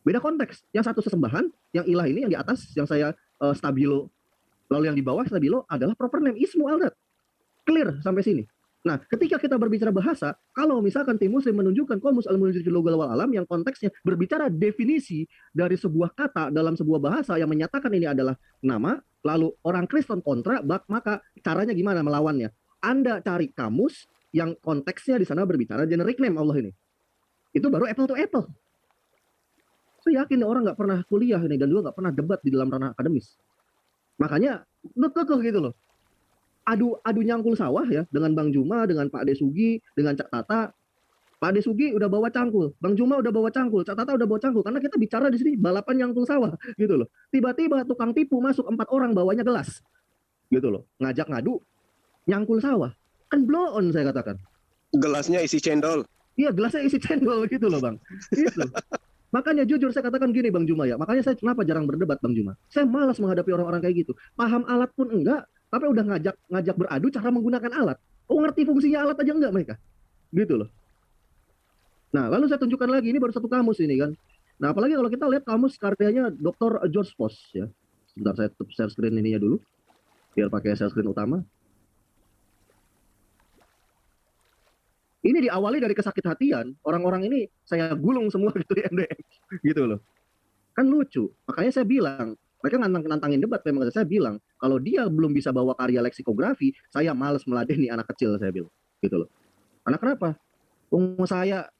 Beda konteks. Yang satu sesembahan, yang ilah ini yang di atas, yang saya stabilo. Lalu yang di bawah stabilo adalah proper name, ismu al-dzat. Clear sampai sini. Nah, ketika kita berbicara bahasa, kalau misalkan tim muslim menunjukkan qomus al-munajjid fil lughal wal alam yang konteksnya berbicara definisi dari sebuah kata dalam sebuah bahasa yang menyatakan ini adalah nama, lalu orang Kristen kontra, maka caranya gimana melawannya? Anda cari kamus yang konteksnya di sana berbicara generic name Allah ini. Itu baru apple to apple. Saya yakin orang nggak pernah kuliah ini dan juga nggak pernah debat di dalam ranah akademis. Makanya kekeh gitu loh. Adu nyangkul sawah ya dengan Bang Juma, dengan Pak Desugi, dengan Cak Tata. Pak Desugi udah bawa cangkul, Bang Juma udah bawa cangkul, Cak Tata udah bawa cangkul. Karena kita bicara di sini balapan nyangkul sawah gitu loh. Tiba-tiba tukang tipu masuk 4 orang bawanya gelas, gitu loh. Ngajak ngadu, nyangkul sawah. Kan blow on saya katakan. Gelasnya isi cendol. Iya, gelasnya isi cendol gitu loh Bang. Gitu. Makanya jujur saya katakan gini Bang Juma ya. Makanya saya kenapa jarang berdebat Bang Juma. Saya malas menghadapi orang-orang kayak gitu. Paham alat pun enggak, tapi udah ngajak beradu cara menggunakan alat. Oh, ngerti fungsinya alat aja enggak mereka. Gitu loh. Nah, lalu saya tunjukkan lagi, ini baru satu kamus ini kan. Nah, apalagi kalau kita lihat kamus karyanya Dr. George Voss ya. Sebentar saya tutup share screen ininya dulu. Biar pakai share screen utama. Ini diawali dari kesakit hatian. Orang-orang ini saya gulung semua gitu di MDM. Gitu loh. Kan lucu. Makanya saya bilang, mereka nantangin debat. Memang saya bilang, kalau dia belum bisa bawa karya leksikografi, saya males meladeni anak kecil, saya bilang. Gitu loh. Karena kenapa?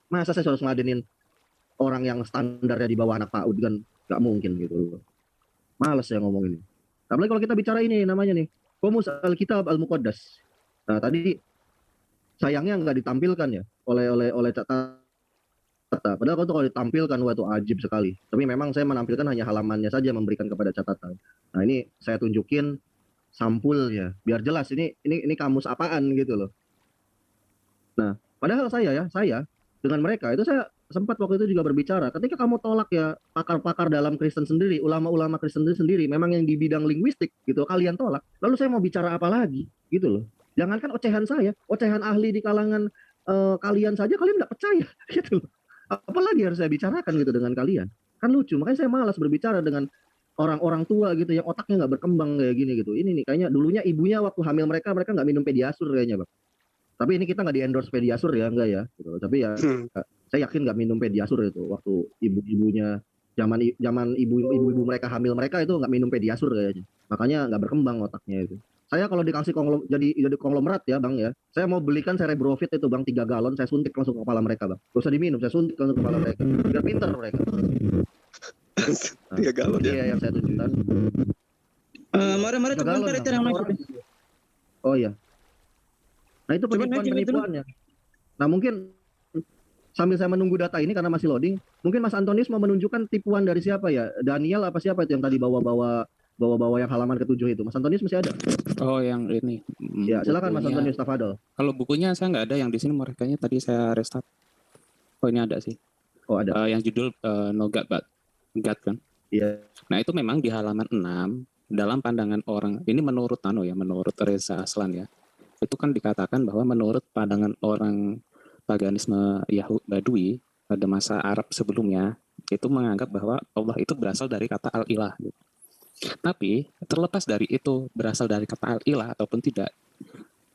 Masa saya harus ngeladenin orang yang standarnya di bawah anak PAUD kan? Gak mungkin gitu loh. Males saya ngomong ini. Apalagi kalau kita bicara ini namanya nih, Qomus Al-Kitab Al-Muqaddas. Nah tadi sayangnya nggak ditampilkan ya oleh Cak Tata. Padahal kalau ditampilkan wah itu ajib sekali. Tapi memang saya menampilkan hanya halamannya saja memberikan kepada catatan. Nah ini saya tunjukin sampulnya biar jelas ini kamus apaan gitu loh. Nah padahal saya dengan mereka itu saya sempat waktu itu juga berbicara. Ketika kamu tolak ya pakar-pakar dalam Kristen sendiri, ulama-ulama Kristen sendiri, memang yang di bidang linguistik gitu kalian tolak. Lalu saya mau bicara apa lagi gitu loh. Jangankan ocehan saya, ocehan ahli di kalangan kalian saja kalian nggak percaya gitu. Apalagi harus saya bicarakan gitu dengan kalian. Kan lucu, makanya saya malas berbicara dengan orang-orang tua gitu yang otaknya nggak berkembang kayak gini gitu. Ini nih kayaknya dulunya ibunya waktu hamil mereka nggak minum Pediasur kayaknya Bang. Tapi ini kita nggak di-endorse Pediasur ya, enggak ya. Gitu. Tapi ya saya yakin nggak minum Pediasur itu waktu ibu-ibunya zaman ibu-ibu mereka hamil mereka itu nggak minum Pediasur kayaknya. Makanya nggak berkembang otaknya itu. Saya kalau dikasih jadi konglomerat ya Bang ya, saya mau belikan Cerebrofit itu Bang 3 galon, saya suntik langsung ke kepala mereka Bang. Gak usah diminum, saya suntik langsung ke kepala mereka. Biar pintar mereka. 3 galon ya? Iya yang saya tunjukkan. Mari komentar itu yang masuk. Oh iya. Nah itu penipuan-penipuannya. Nah mungkin sambil saya menunggu data ini karena masih loading, mungkin Mas Antonius mau menunjukkan tipuan dari siapa ya? Daniel apa siapa itu yang tadi bawa yang halaman ke-7 itu. Mas Antonius masih ada? Oh, yang ini. Ya, silakan Mas Antonius Tafadol. Kalau bukunya saya nggak ada, yang di sini merekanya tadi saya restart. Oh, ini ada sih. Oh, ada. Yang judul No God But God kan? Iya. Nah, itu memang di halaman 6 dalam pandangan orang. Ini menurut menurut Reza Aslan ya. Itu kan dikatakan bahwa menurut pandangan orang paganisme Yahudi Badui pada masa Arab sebelumnya, itu menganggap bahwa Allah itu berasal dari kata al-ilah gitu. Tapi terlepas dari itu berasal dari kata al-ilah ataupun tidak,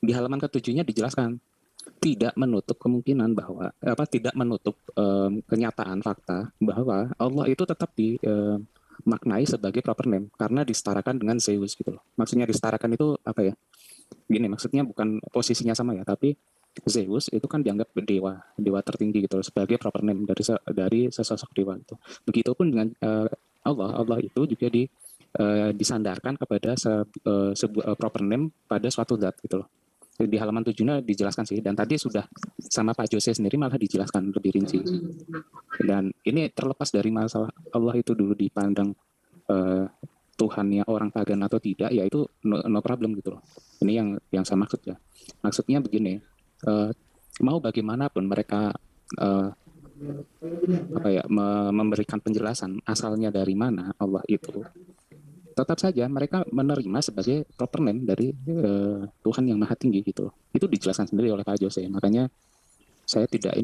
di halaman ke-7-nya dijelaskan tidak menutup kemungkinan bahwa tidak menutup kenyataan fakta bahwa Allah itu tetap dimaknai sebagai proper name karena disetarakan dengan Zeus gitu loh. Maksudnya disetarakan itu apa ya? Gini, maksudnya bukan posisinya sama ya, tapi Zeus itu kan dianggap dewa tertinggi gitu loh, sebagai proper name dari sesosok dewa itu. Begitupun dengan Allah itu juga disandarkan kepada sebuah proper name pada suatu zat gitu loh. Di halaman 7-nya dijelaskan sih, dan tadi sudah sama Pak Jose sendiri malah dijelaskan lebih rinci. Dan ini terlepas dari masalah Allah itu dulu dipandang Tuhannya orang pagan atau tidak, ya itu no problem gitu loh. Ini yang saya maksud ya. Maksudnya begini, mau bagaimanapun mereka memberikan penjelasan asalnya dari mana Allah itu, tetap saja mereka menerima sebagai proper name dari Tuhan yang Maha Tinggi gitu loh. Itu dijelaskan sendiri oleh Pak Jose. Makanya saya tidak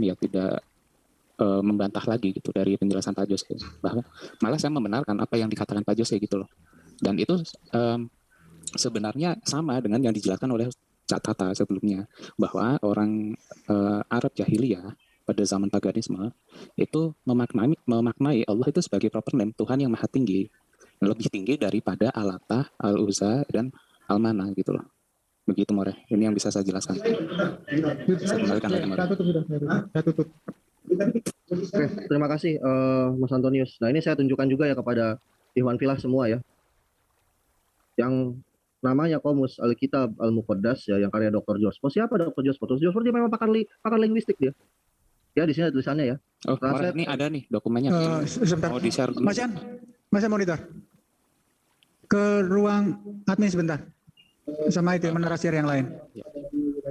membantah lagi gitu dari penjelasan Pak Jose, bahwa malah saya membenarkan apa yang dikatakan Pak Jose gitu loh. Dan itu sebenarnya sama dengan yang dijelaskan oleh Cak Tata sebelumnya, bahwa orang Arab jahiliyah pada zaman paganisme itu memaknai Allah itu sebagai proper name Tuhan yang Maha Tinggi, lebih tinggi daripada Al-Latah, Al-Uzza, dan Al-Mana gitu loh. Begitu More, ini yang bisa saya jelaskan. Saya kembalikan lagi More. Oke, terima kasih Mas Antonius. Nah ini saya tunjukkan juga ya kepada Ikhwan Filah semua ya, yang namanya Qomus Alkitab Al-Muqaddas ya, yang karya Dr. George. Siapa Dr. George? Dr. George dia memang pakar linguistik dia. Ya di sini ada tulisannya ya. Oh, ini ada nih dokumennya. Sebentar. Mau di-share dulu. Mas Yan, Mas monitor. Ke ruang admin sebentar. Sama itu narasir yang lain.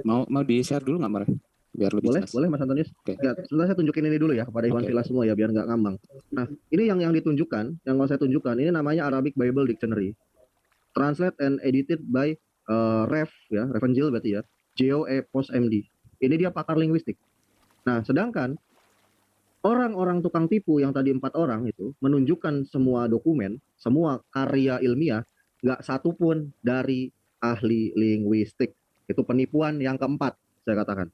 Mau di-share dulu nggak, Mar? Biar lebih jelas. Boleh Mas Antonius. Okay. Ya, sebentar saya tunjukin ini dulu ya kepada Ikhwan Filah semua ya, biar nggak ngambang. Nah, ini yang ditunjukkan, yang mau saya tunjukkan, ini namanya Arabic Bible Dictionary. Translate and edited by Revenjil berarti ya. Geo E. Post MD. Ini dia pakar linguistik. Nah, sedangkan orang-orang tukang tipu yang tadi 4 orang itu menunjukkan semua dokumen, semua karya ilmiah, nggak satu pun dari ahli linguistik. Itu penipuan yang keempat, saya katakan.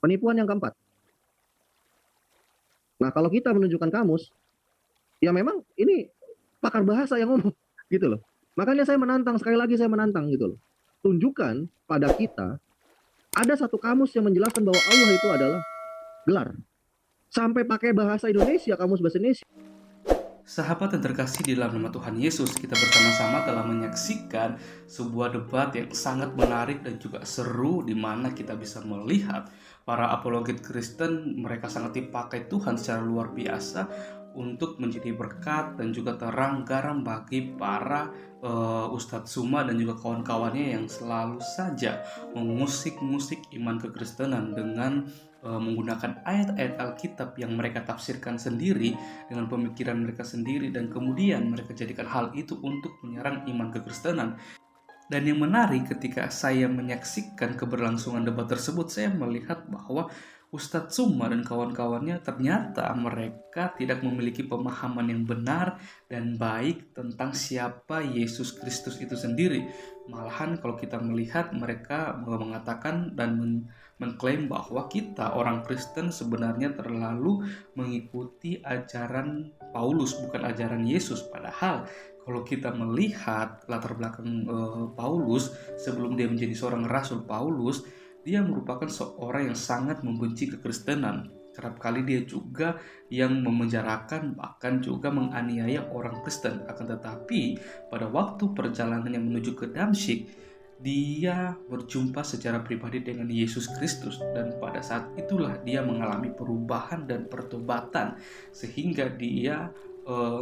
Penipuan yang keempat. Nah, kalau kita menunjukkan kamus, ya memang ini pakar bahasa yang ngomong, gitu loh. Makanya saya menantang, sekali lagi saya menantang gitu loh. Tunjukkan pada kita, ada satu kamus yang menjelaskan bahwa Allah itu adalah gelar. Sampai pakai bahasa Indonesia, kamus bahasa Indonesia. Sahabat yang terkasih di dalam nama Tuhan Yesus, kita bersama-sama telah menyaksikan sebuah debat yang sangat menarik dan juga seru, di mana kita bisa melihat para apologet Kristen, mereka sangat dipakai Tuhan secara luar biasa untuk menjadi berkat dan juga terang garam bagi para Ustadz Suma dan juga kawan-kawannya yang selalu saja mengusik-musik iman kekristenan dengan menggunakan ayat-ayat Alkitab yang mereka tafsirkan sendiri dengan pemikiran mereka sendiri, dan kemudian mereka jadikan hal itu untuk menyerang iman kekristenan. Dan yang menarik, ketika saya menyaksikan keberlangsungan debat tersebut, saya melihat bahwa Ustadz Suma dan kawan-kawannya ternyata mereka tidak memiliki pemahaman yang benar dan baik tentang siapa Yesus Kristus itu sendiri. Malahan kalau kita melihat, mereka mengatakan dan mengklaim bahwa kita orang Kristen sebenarnya terlalu mengikuti ajaran Paulus, bukan ajaran Yesus. Padahal kalau kita melihat latar belakang Paulus sebelum dia menjadi seorang rasul, Paulus dia merupakan seorang yang sangat membenci kekristenan. Kerap kali dia juga yang memenjarakan, bahkan juga menganiaya orang Kristen. Akan tetapi pada waktu perjalanannya menuju ke Damsyik, dia berjumpa secara pribadi dengan Yesus Kristus, dan pada saat itulah dia mengalami perubahan dan pertobatan, sehingga dia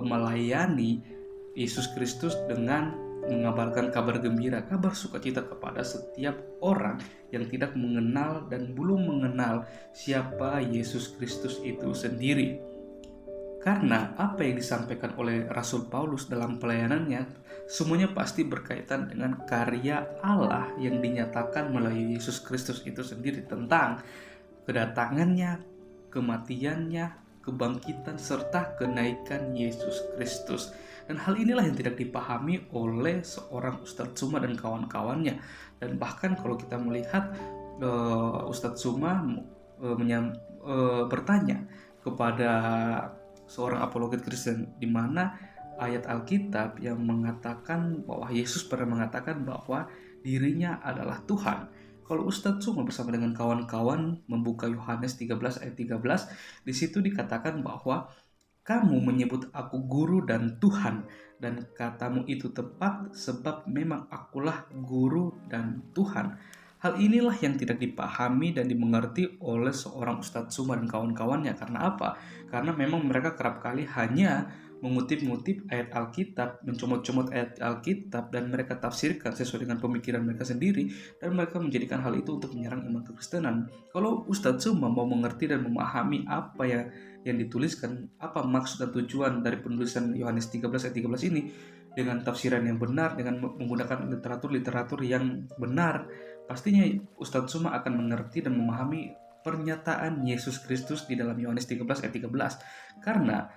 melayani Yesus Kristus dengan mengabarkan kabar gembira, kabar sukacita kepada setiap orang yang tidak mengenal dan belum mengenal siapa Yesus Kristus itu sendiri. Karena apa yang disampaikan oleh Rasul Paulus dalam pelayanannya, semuanya pasti berkaitan dengan karya Allah yang dinyatakan melalui Yesus Kristus itu sendiri, tentang kedatangannya, kematiannya, kebangkitan, serta kenaikan Yesus Kristus. Dan hal inilah yang tidak dipahami oleh seorang Ustadz Suma dan kawan-kawannya. Dan bahkan kalau kita melihat Ustadz Suma bertanya kepada seorang apologet Kristen, di mana ayat Alkitab yang mengatakan bahwa Yesus pernah mengatakan bahwa dirinya adalah Tuhan. Kalau Ustadz Suma bersama dengan kawan-kawan membuka Yohanes 13 ayat 13, di situ dikatakan bahwa kamu menyebut aku guru dan Tuhan, dan katamu itu tepat, sebab memang akulah guru dan Tuhan. Hal inilah yang tidak dipahami dan dimengerti oleh seorang Ustadz Suma dan kawan-kawannya. Karena apa? Karena memang mereka kerap kali hanya mengutip-ngutip ayat Alkitab, mencomot-comot ayat Alkitab, dan mereka tafsirkan sesuai dengan pemikiran mereka sendiri, dan mereka menjadikan hal itu untuk menyerang iman kekristenan. Kalau Ustadz Suma mau mengerti dan memahami apa yang yang dituliskan, apa maksud dan tujuan dari penulisan Yohanes 13 ayat 13 ini dengan tafsiran yang benar, dengan menggunakan literatur-literatur yang benar, pastinya Ustadz Suma akan mengerti dan memahami pernyataan Yesus Kristus di dalam Yohanes 13 ayat 13. Karena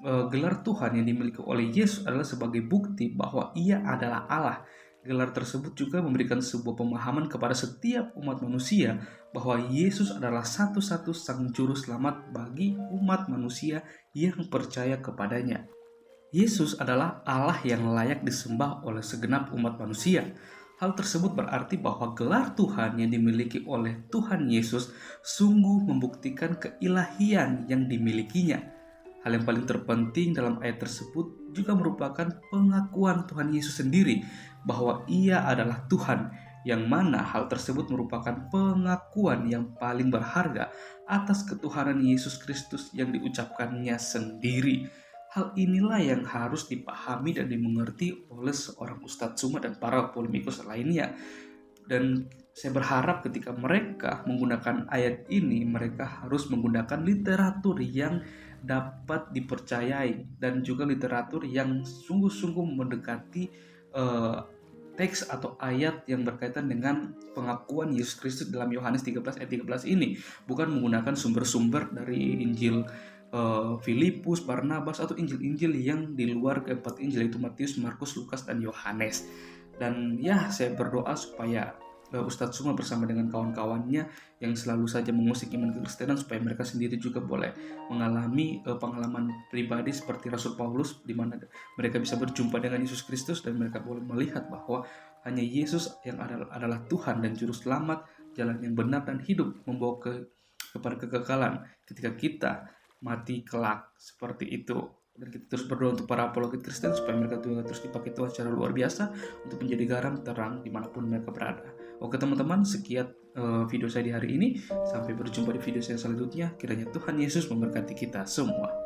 gelar Tuhan yang dimiliki oleh Yesus adalah sebagai bukti bahwa Ia adalah Allah. Gelar tersebut juga memberikan sebuah pemahaman kepada setiap umat manusia bahwa Yesus adalah satu-satu sang juru selamat bagi umat manusia yang percaya kepadanya. Yesus adalah Allah yang layak disembah oleh segenap umat manusia. Hal tersebut berarti bahwa gelar Tuhan yang dimiliki oleh Tuhan Yesus sungguh membuktikan keilahian yang dimilikinya. Hal yang paling terpenting dalam ayat tersebut juga merupakan pengakuan Tuhan Yesus sendiri bahwa Ia adalah Tuhan, yang mana hal tersebut merupakan pengakuan yang paling berharga atas ketuhanan Yesus Kristus yang diucapkannya sendiri. Hal inilah yang harus dipahami dan dimengerti oleh seorang Ustadz Suma dan para polemikus lainnya. Dan saya berharap ketika mereka menggunakan ayat ini, mereka harus menggunakan literatur yang dapat dipercayai dan juga literatur yang sungguh-sungguh mendekati teks atau ayat yang berkaitan dengan pengakuan Yesus Kristus dalam Yohanes 13 ayat 13 ini, bukan menggunakan sumber-sumber dari Injil Filipus, Barnabas, atau Injil-Injil yang di luar keempat Injil, yaitu Matius, Markus, Lukas, dan Yohanes. Dan ya, saya berdoa supaya Ustadz Suma bersama dengan kawan-kawannya yang selalu saja mengusik iman kekristenan, supaya mereka sendiri juga boleh mengalami pengalaman pribadi seperti Rasul Paulus, di mana mereka bisa berjumpa dengan Yesus Kristus dan mereka boleh melihat bahwa hanya Yesus yang adalah Tuhan dan Juru Selamat, jalan yang benar dan hidup, membawa kepada kekekalan ketika kita mati kelak, seperti itu. Dan kita terus berdoa untuk para apologet Kristen supaya mereka juga terus dipakai Tuhan secara luar biasa untuk menjadi garam terang dimanapun mereka berada. Oke teman-teman, sekian video saya di hari ini. Sampai berjumpa di video saya selanjutnya. Kiranya Tuhan Yesus memberkati kita semua.